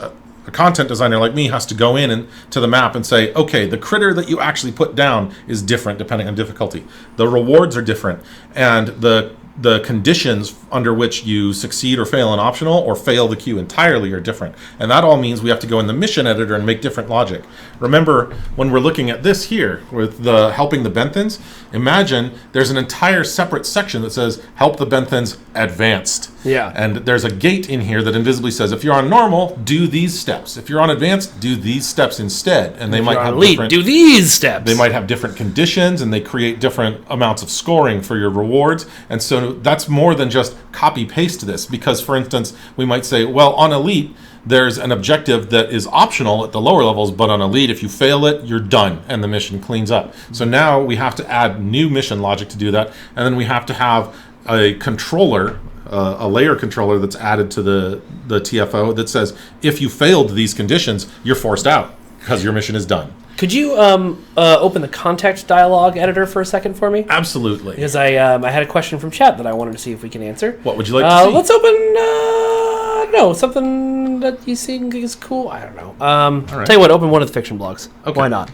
A content designer like me has to go in to the map and say, okay, the critter that you actually put down is different depending on difficulty. The rewards are different, and the conditions under which you succeed or fail in optional or fail the queue entirely are different. And that all means we have to go in the mission editor and make different logic. Remember, when we're looking at this here with the helping the Benthans, imagine there's an entire separate section that says help the Benthans advanced. Yeah. And there's a gate in here that invisibly says if you're on normal, do these steps. If you're on advanced, do these steps instead. And they might have elite, do these steps. They might have different conditions, and they create different amounts of scoring for your rewards. And so that's more than just copy paste this, because for instance, we might say, well, on elite, there's an objective that is optional at the lower levels, but on elite, if you fail it, you're done, and the mission cleans up. So now we have to add new mission logic to do that, and then we have to have a controller, a layer controller that's added to the TFO that says, if you failed these conditions, you're forced out because your mission is done. Could you open the context dialog editor for a second for me? Absolutely. Because I had a question from chat that I wanted to see if we can answer. What would you like to see? Let's open, something that you think is cool. I don't know. All right. Tell you what, open one of the fiction blogs. Okay. Why not?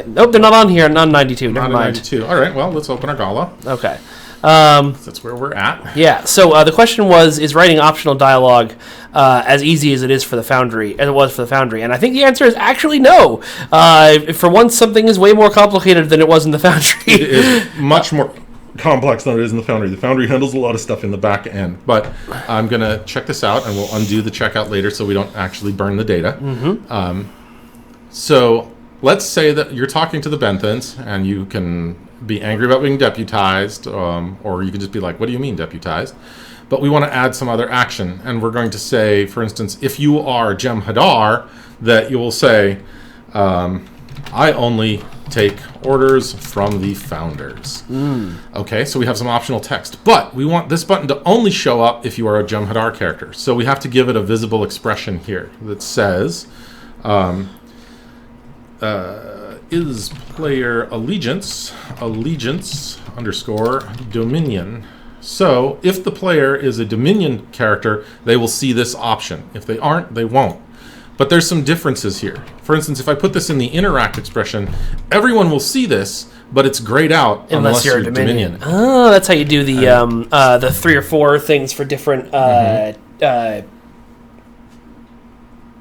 Nope, they're not on here. Not 92. Never mind. 92. All right, well, let's open our Gala. Okay. That's where we're at. Yeah, so the question was, is writing optional dialogue as easy as it is for the Foundry, as it was for the Foundry? And I think the answer is actually no. For once, something is way more complicated than it was in the Foundry. It is much more complex than it is in the Foundry. The Foundry handles a lot of stuff in the back end. But I'm going to check this out, and we'll undo the checkout later so we don't actually burn the data. Mm-hmm. So let's say that you're talking to the Benthans, and you can be angry about being deputized, or you can just be like, what do you mean deputized? But we want to add some other action, and we're going to say, for instance, if you are Jem Hadar, that you will say, I only take orders from the founders. Okay, so we have some optional text. But we want this button to only show up if you are a Jem'Hadar character. So we have to give it a visible expression here that says, is player allegiance underscore Dominion. So if the player is a Dominion character, they will see this option. If they aren't, they won't. But there's some differences here. For instance, if I put this in the interact expression, everyone will see this, but it's grayed out unless you're Dominion. Oh, that's how you do the 3 or 4 things for different.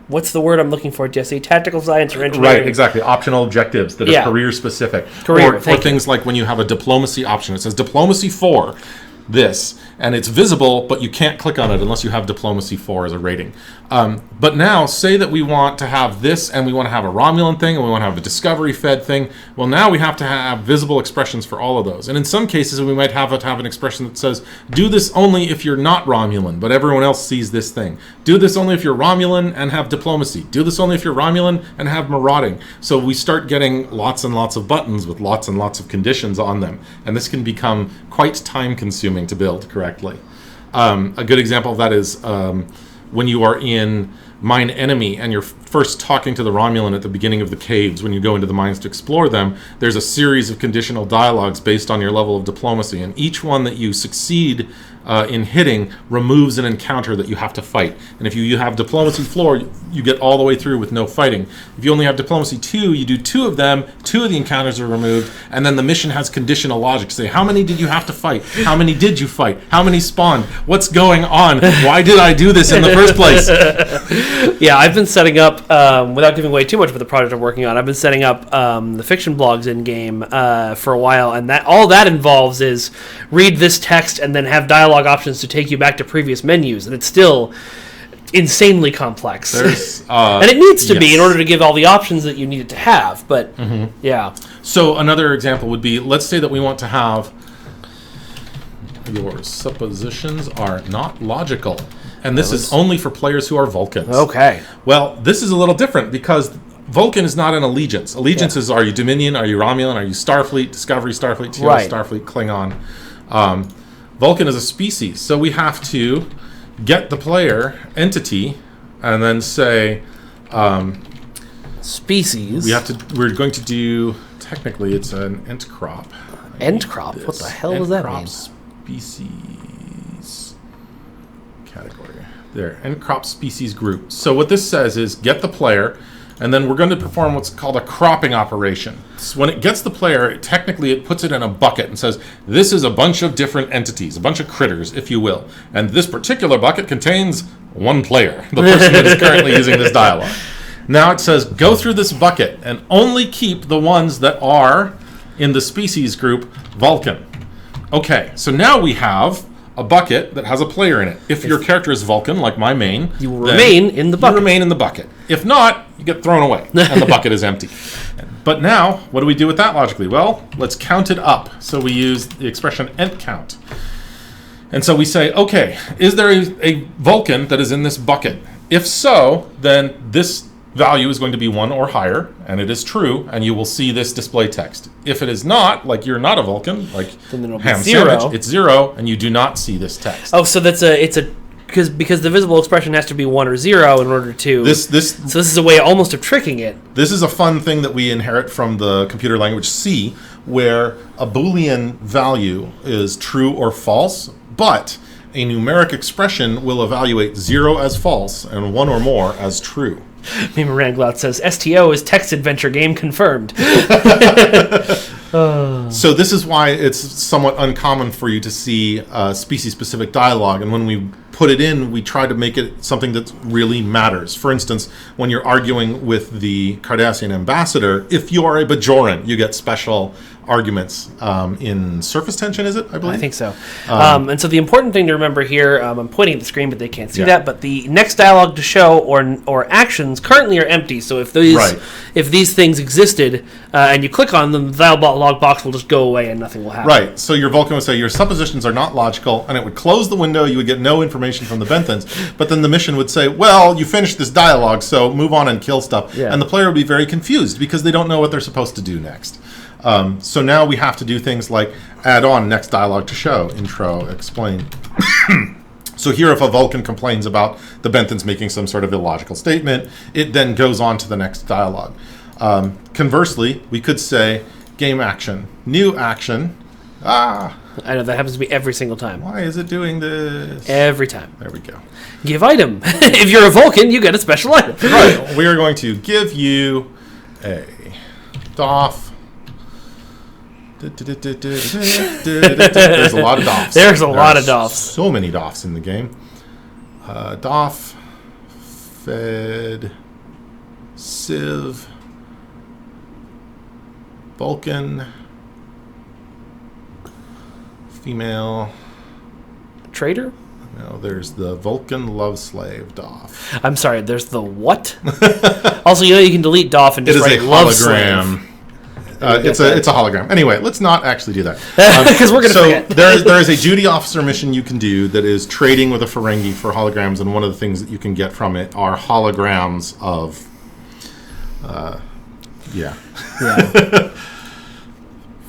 What's the word I'm looking for, Jesse? Tactical science or engineering? Right, exactly. Optional objectives that are career specific. Or things like when you have a diplomacy option, it says diplomacy 4. This, and it's visible, but you can't click on it unless you have diplomacy 4 as a rating. But now, say that we want to have this, and we want to have a Romulan thing, and we want to have a discovery fed thing. Well, now we have to have visible expressions for all of those. And in some cases, we might have an expression that says, do this only if you're not Romulan, but everyone else sees this thing. Do this only if you're Romulan and have diplomacy. Do this only if you're Romulan and have marauding. So we start getting lots and lots of buttons with lots and lots of conditions on them. And this can become quite time-consuming to build correctly. A good example of that is when you are in Mine Enemy and you're first talking to the Romulan at the beginning of the caves. When you go into the mines to explore them, there's a series of conditional dialogues based on your level of diplomacy, and each one that you succeed in hitting removes an encounter that you have to fight. And if you have diplomacy 4, you get all the way through with no fighting. If you only have diplomacy 2, you do 2 of them, 2 of the encounters are removed, and then the mission has conditional logic. Say, how many did you have to fight? How many did you fight? How many spawned? What's going on? Why did I do this in the first place? Yeah, I've been setting up, without giving away too much of the project I'm working on, I've been setting up the fiction blogs in-game for a while, and all that involves is read this text and then have dialogue options to take you back to previous menus, and it's still insanely complex. And it needs to be in order to give all the options that you need it to have, but yeah. So another example would be, let's say that we want to have your suppositions are not logical. And this is only for players who are Vulcans. Okay. Well, this is a little different because Vulcan is not an allegiance. Allegiance is, are you Dominion, are you Romulan, are you Starfleet, Discovery, Starfleet, TOS, Starfleet, Klingon. Vulcan is a species, so we have to get the player entity and then say species. We're going to do, technically it's an ent crop. Ent crop? What the hell does that mean? Species category. There, ent crop species group. So what this says is get the player, and then we're going to perform what's called a cropping operation. So when it gets the player, technically it puts it in a bucket and says, this is a bunch of different entities, a bunch of critters, if you will. And this particular bucket contains one player, the person that is currently using this dialogue. Now it says, go through this bucket and only keep the ones that are in the species group Vulcan. Okay, so now we have a bucket that has a player in it. If your character is Vulcan, like my main, you will remain in the bucket. You remain in the bucket. If not, you get thrown away, and the bucket is empty. But now, what do we do with that logically? Well, let's count it up. So we use the expression ent count. And so we say, okay, is there a Vulcan that is in this bucket? If so, then this value is going to be 1 or higher, and it is true, and you will see this display text. If it is not, like you're not a Vulcan, like ham sandwich, it's 0, and you do not see this text. Oh, so because the visible expression has to be 1 or 0 in order to. So this is a way almost of tricking it. This is a fun thing that we inherit from the computer language C, where a Boolean value is true or false, but a numeric expression will evaluate 0 as false and 1 or more as true. Meme Ranglout says, STO is text adventure game confirmed. So this is why it's somewhat uncommon for you to see species-specific dialogue. And when we put it in, we try to make it something that really matters. For instance, when you're arguing with the Cardassian ambassador, if you are a Bajoran, you get special arguments in surface tension, is it? I believe. I think so. And so the important thing to remember here, I'm pointing at the screen, but they can't see that. But the next dialogue to show or actions currently are empty. So if these things existed and you click on them, the dialog box will just go away and nothing will happen. Right. So your Vulcan would say your suppositions are not logical, and it would close the window. You would get no information from the Benthans. But then the mission would say, well, you finished this dialogue, so move on and kill stuff. Yeah. And the player would be very confused because they don't know what they're supposed to do next. So now we have to do things like add on next dialogue to show, intro, explain. So here if a Vulcan complains about the Benthans making some sort of illogical statement, it then goes on to the next dialogue. Conversely, we could say game action, new action. I know, that happens to me every single time. Why is it doing this? Every time. There we go. Give item. If you're a Vulcan, you get a special item. Right. We are going to give you a DOF. There's a lot of DOFs. There's a lot of DOFs. So many DOFs in the game. DOF, Fed, Civ, Vulcan, female. Trader? No, there's the Vulcan love slave DOF. I'm sorry, there's the what? Also, you can delete DOF and just write love slave. It's a hologram. Anyway, let's not actually do that. Because we're going to forget. there is a duty officer mission you can do that is trading with a Ferengi for holograms, and one of the things that you can get from it are holograms of...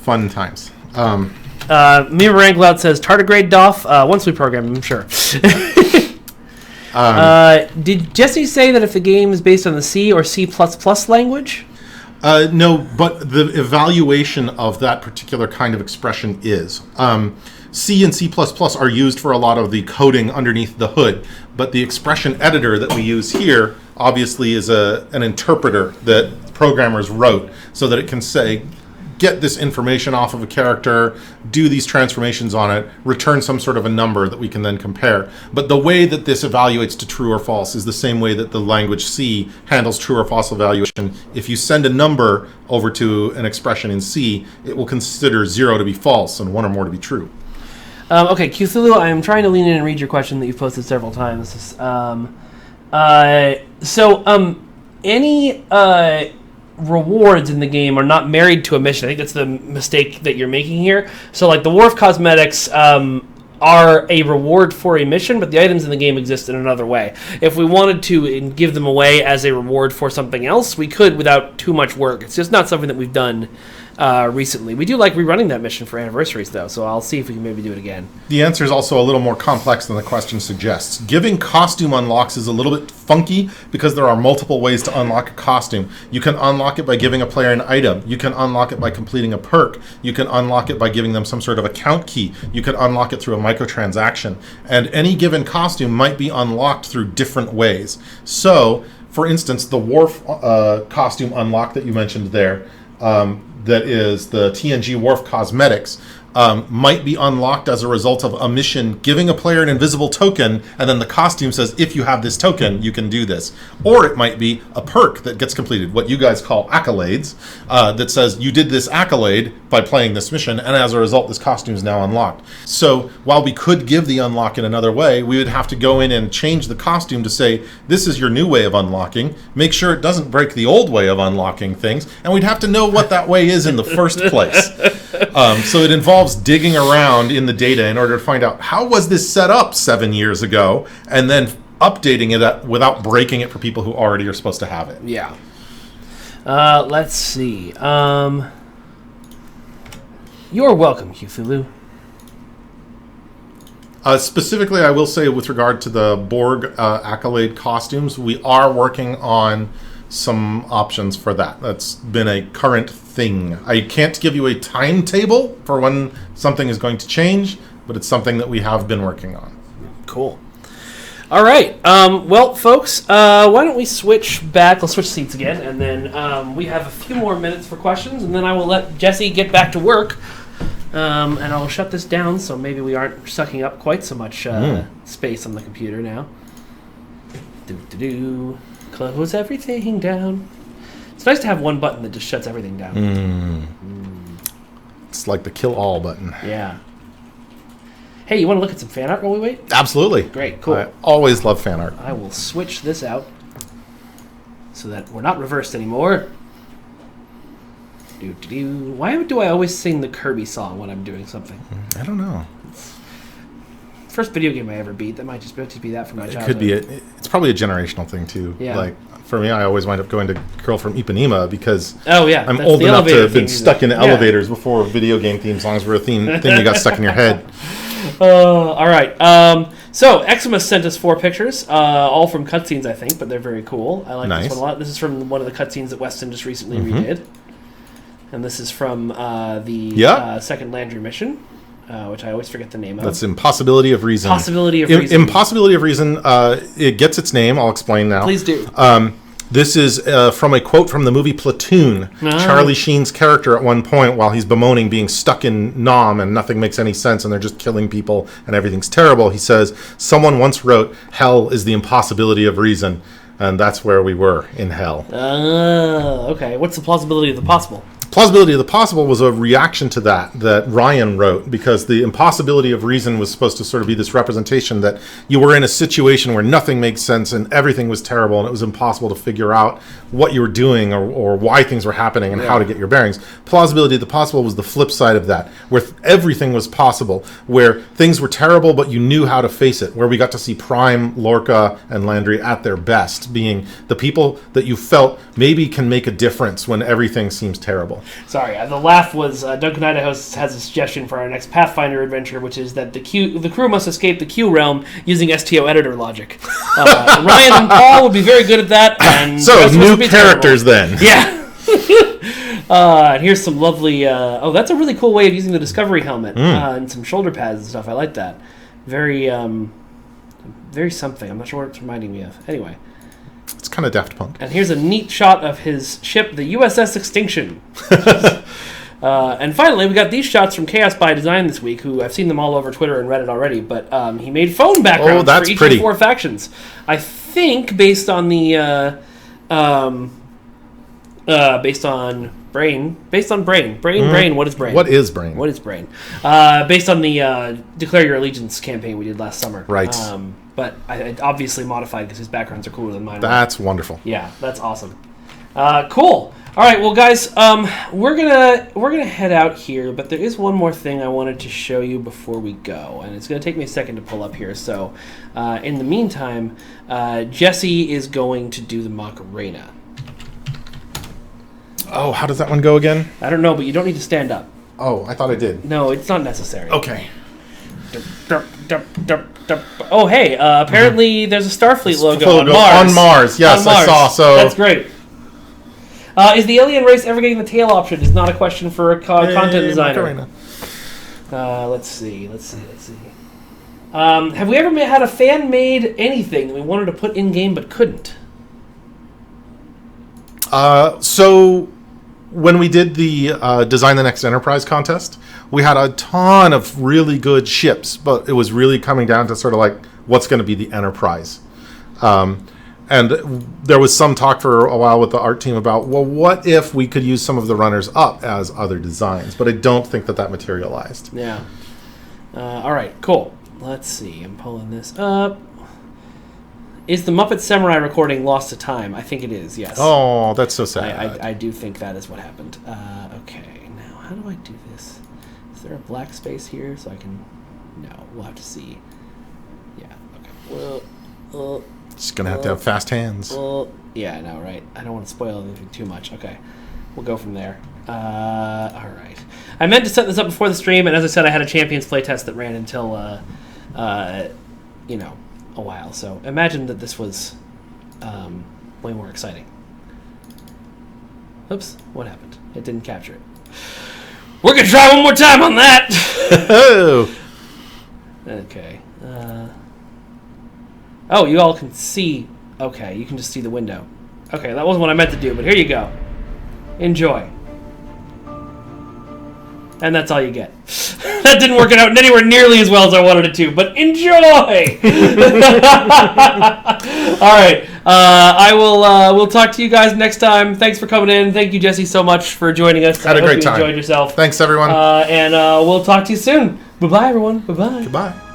fun times. Mima Ranglout says, tardigrade DOF, once we program them, sure. Did Jesse say that if the game is based on the C or C++ language? No, but the evaluation of that particular kind of expression is. C and C++ are used for a lot of the coding underneath the hood, but the expression editor that we use here obviously is an interpreter that programmers wrote so that it can say, get this information off of a character, do these transformations on it, return some sort of a number that we can then compare. But the way that this evaluates to true or false is the same way that the language C handles true or false evaluation. If you send a number over to an expression in C, it will consider 0 to be false and 1 or more to be true. Okay, Cthulhu, I am trying to lean in and read your question that you've posted several times. Any rewards in the game are not married to a mission. I think that's the mistake that you're making here. So, like, the Wharf Cosmetics are a reward for a mission, but the items in the game exist in another way. If we wanted to give them away as a reward for something else, we could without too much work. It's just not something that we've done recently. We do like rerunning that mission for anniversaries, though, so I'll see if we can maybe do it again. The answer is also a little more complex than the question suggests. Giving costume unlocks is a little bit funky because there are multiple ways to unlock a costume. You can unlock it by giving a player an item. You can unlock it by completing a perk. You can unlock it by giving them some sort of account key. You can unlock it through a microtransaction. And any given costume might be unlocked through different ways. So, for instance, the Wharf costume unlock that you mentioned there, that is the TNG Wharf Cosmetics, might be unlocked as a result of a mission giving a player an invisible token, and then the costume says, if you have this token, you can do this. Or it might be a perk that gets completed, what you guys call accolades, that says you did this accolade by playing this mission, and as a result, this costume is now unlocked. So while we could give the unlock in another way, we would have to go in and change the costume to say, this is your new way of unlocking, make sure it doesn't break the old way of unlocking things, and we'd have to know what that way is in the first place. So it involves digging around in the data in order to find out how was this set up 7 years ago, and then updating it without breaking it for people who already are supposed to have it. Yeah. Let's see. You're welcome, Cthulhu. Specifically, I will say with regard to the Borg accolade costumes, we are working on some options for that. That's been a current thing. I can't give you a timetable for when something is going to change, but it's something that we have been working on. Cool. All right. Well, folks, why don't we switch back? Let's switch seats again, and then we have a few more minutes for questions, and then I will let Jesse get back to work, and I'll shut this down so maybe we aren't sucking up quite so much space on the computer now. Close everything down. It's nice to have one button that just shuts everything down. It's like the kill all button. Yeah. Hey, you want to look at some fan art while we wait? Absolutely. Great, cool. I always love fan art. I will switch this out so that we're not reversed anymore. Why do I always sing the Kirby song when I'm doing something? I don't know. First video game I ever beat. That might just be that from my childhood. It could be. It's probably a generational thing too. Yeah. Like for me, I always wind up going to Girl from Ipanema because I'm old enough to have been stuck in elevators before video game theme songs were a thing you got stuck in your head. All right. So Eximus sent us 4 pictures, all from cutscenes, I think, but they're very cool. I like this one a lot. This is from one of the cutscenes that Weston just recently redid. And this is from the second Landry mission, which I always forget the name of. That's Impossibility of Reason. Impossibility of Reason. Impossibility of Reason, it gets its name. I'll explain now. Please do. This is from a quote from the movie Platoon. Charlie Sheen's character at one point, while he's bemoaning being stuck in Nam and nothing makes any sense and they're just killing people and everything's terrible, he says, someone once wrote, hell is the impossibility of reason. And that's where we were, in hell. Okay. What's the plausibility of the possible? Plausibility of the possible was a reaction to that Ryan wrote, because the impossibility of reason was supposed to sort of be this representation that you were in a situation where nothing made sense and everything was terrible and it was impossible to figure out what you were doing or why things were happening and how to get your bearings. Plausibility of the possible was the flip side of that, where everything was possible, where things were terrible but you knew how to face it, where we got to see Prime, Lorca, and Landry at their best, being the people that you felt maybe can make a difference when everything seems terrible. Sorry, the laugh was Duncan Idaho has a suggestion for our next Pathfinder adventure, which is that the crew must escape the Q realm using STO editor logic. Ryan and Paul would be very good at that. And so new characters then. Yeah. And here's some lovely. That's a really cool way of using the Discovery helmet and some shoulder pads and stuff. I like that. Very, very something. I'm not sure what it's reminding me of. Anyway. It's kind of Daft Punk. And here's a neat shot of his ship, the USS Extinction. And finally, we got these shots from Chaos by Design this week, who I've seen them all over Twitter and Reddit already, but he made phone backgrounds for each of the 4 factions. I think based on the... based on Brain. Brain, what is Brain? What is Brain? What is Brain? Based on the Declare Your Allegiance campaign we did last summer. Right. But I obviously modified because his backgrounds are cooler than mine. That's wonderful. Yeah, that's awesome. Cool. All right, well, guys, we're gonna head out here, but there is one more thing I wanted to show you before we go, and it's gonna take me a second to pull up here. So, in the meantime, Jesse is going to do the Macarena. Oh, how does that one go again? I don't know, but you don't need to stand up. Oh, I thought I did. No, it's not necessary. Okay. Oh, hey, apparently there's a Starfleet logo on Mars. On Mars, yes, on Mars. I saw. So that's great. Is the alien race ever getting the tail option? Is not a question for a content designer. Let's see. Have we ever had a fan-made anything that we wanted to put in-game but couldn't? So when we did the Design the Next Enterprise contest, we had a ton of really good ships, but it was really coming down to sort of like what's going to be the Enterprise. And there was some talk for a while with the art team about, well, what if we could use some of the runners up as other designs? But I don't think that materialized. Yeah. All right, cool. Let's see. I'm pulling this up. Is the Muppet Samurai recording lost to time? I think it is, yes. Oh, that's so sad. I do think that is what happened. Okay, now how do I do this? Is there a black space here so I can... No, we'll have to see. Yeah, okay. Well, just going to have fast hands. Yeah, I know, right? I don't want to spoil anything too much. Okay, we'll go from there. All right. I meant to set this up before the stream, and as I said, I had a Champions playtest that ran until, a while. So imagine that this was way more exciting. Oops, what happened? It didn't capture it. We're going to try one more time on that! Okay. Oh, you all can see. Okay, you can just see the window. Okay, that wasn't what I meant to do, but here you go. Enjoy. And that's all you get. That didn't work out anywhere nearly as well as I wanted it to, but enjoy! All right. We'll talk to you guys next time. Thanks for coming in. Thank you, Jesse, so much for joining us. Had a great time. Enjoyed yourself. Thanks, everyone. And we'll talk to you soon. Bye-bye, everyone. Bye-bye. Goodbye.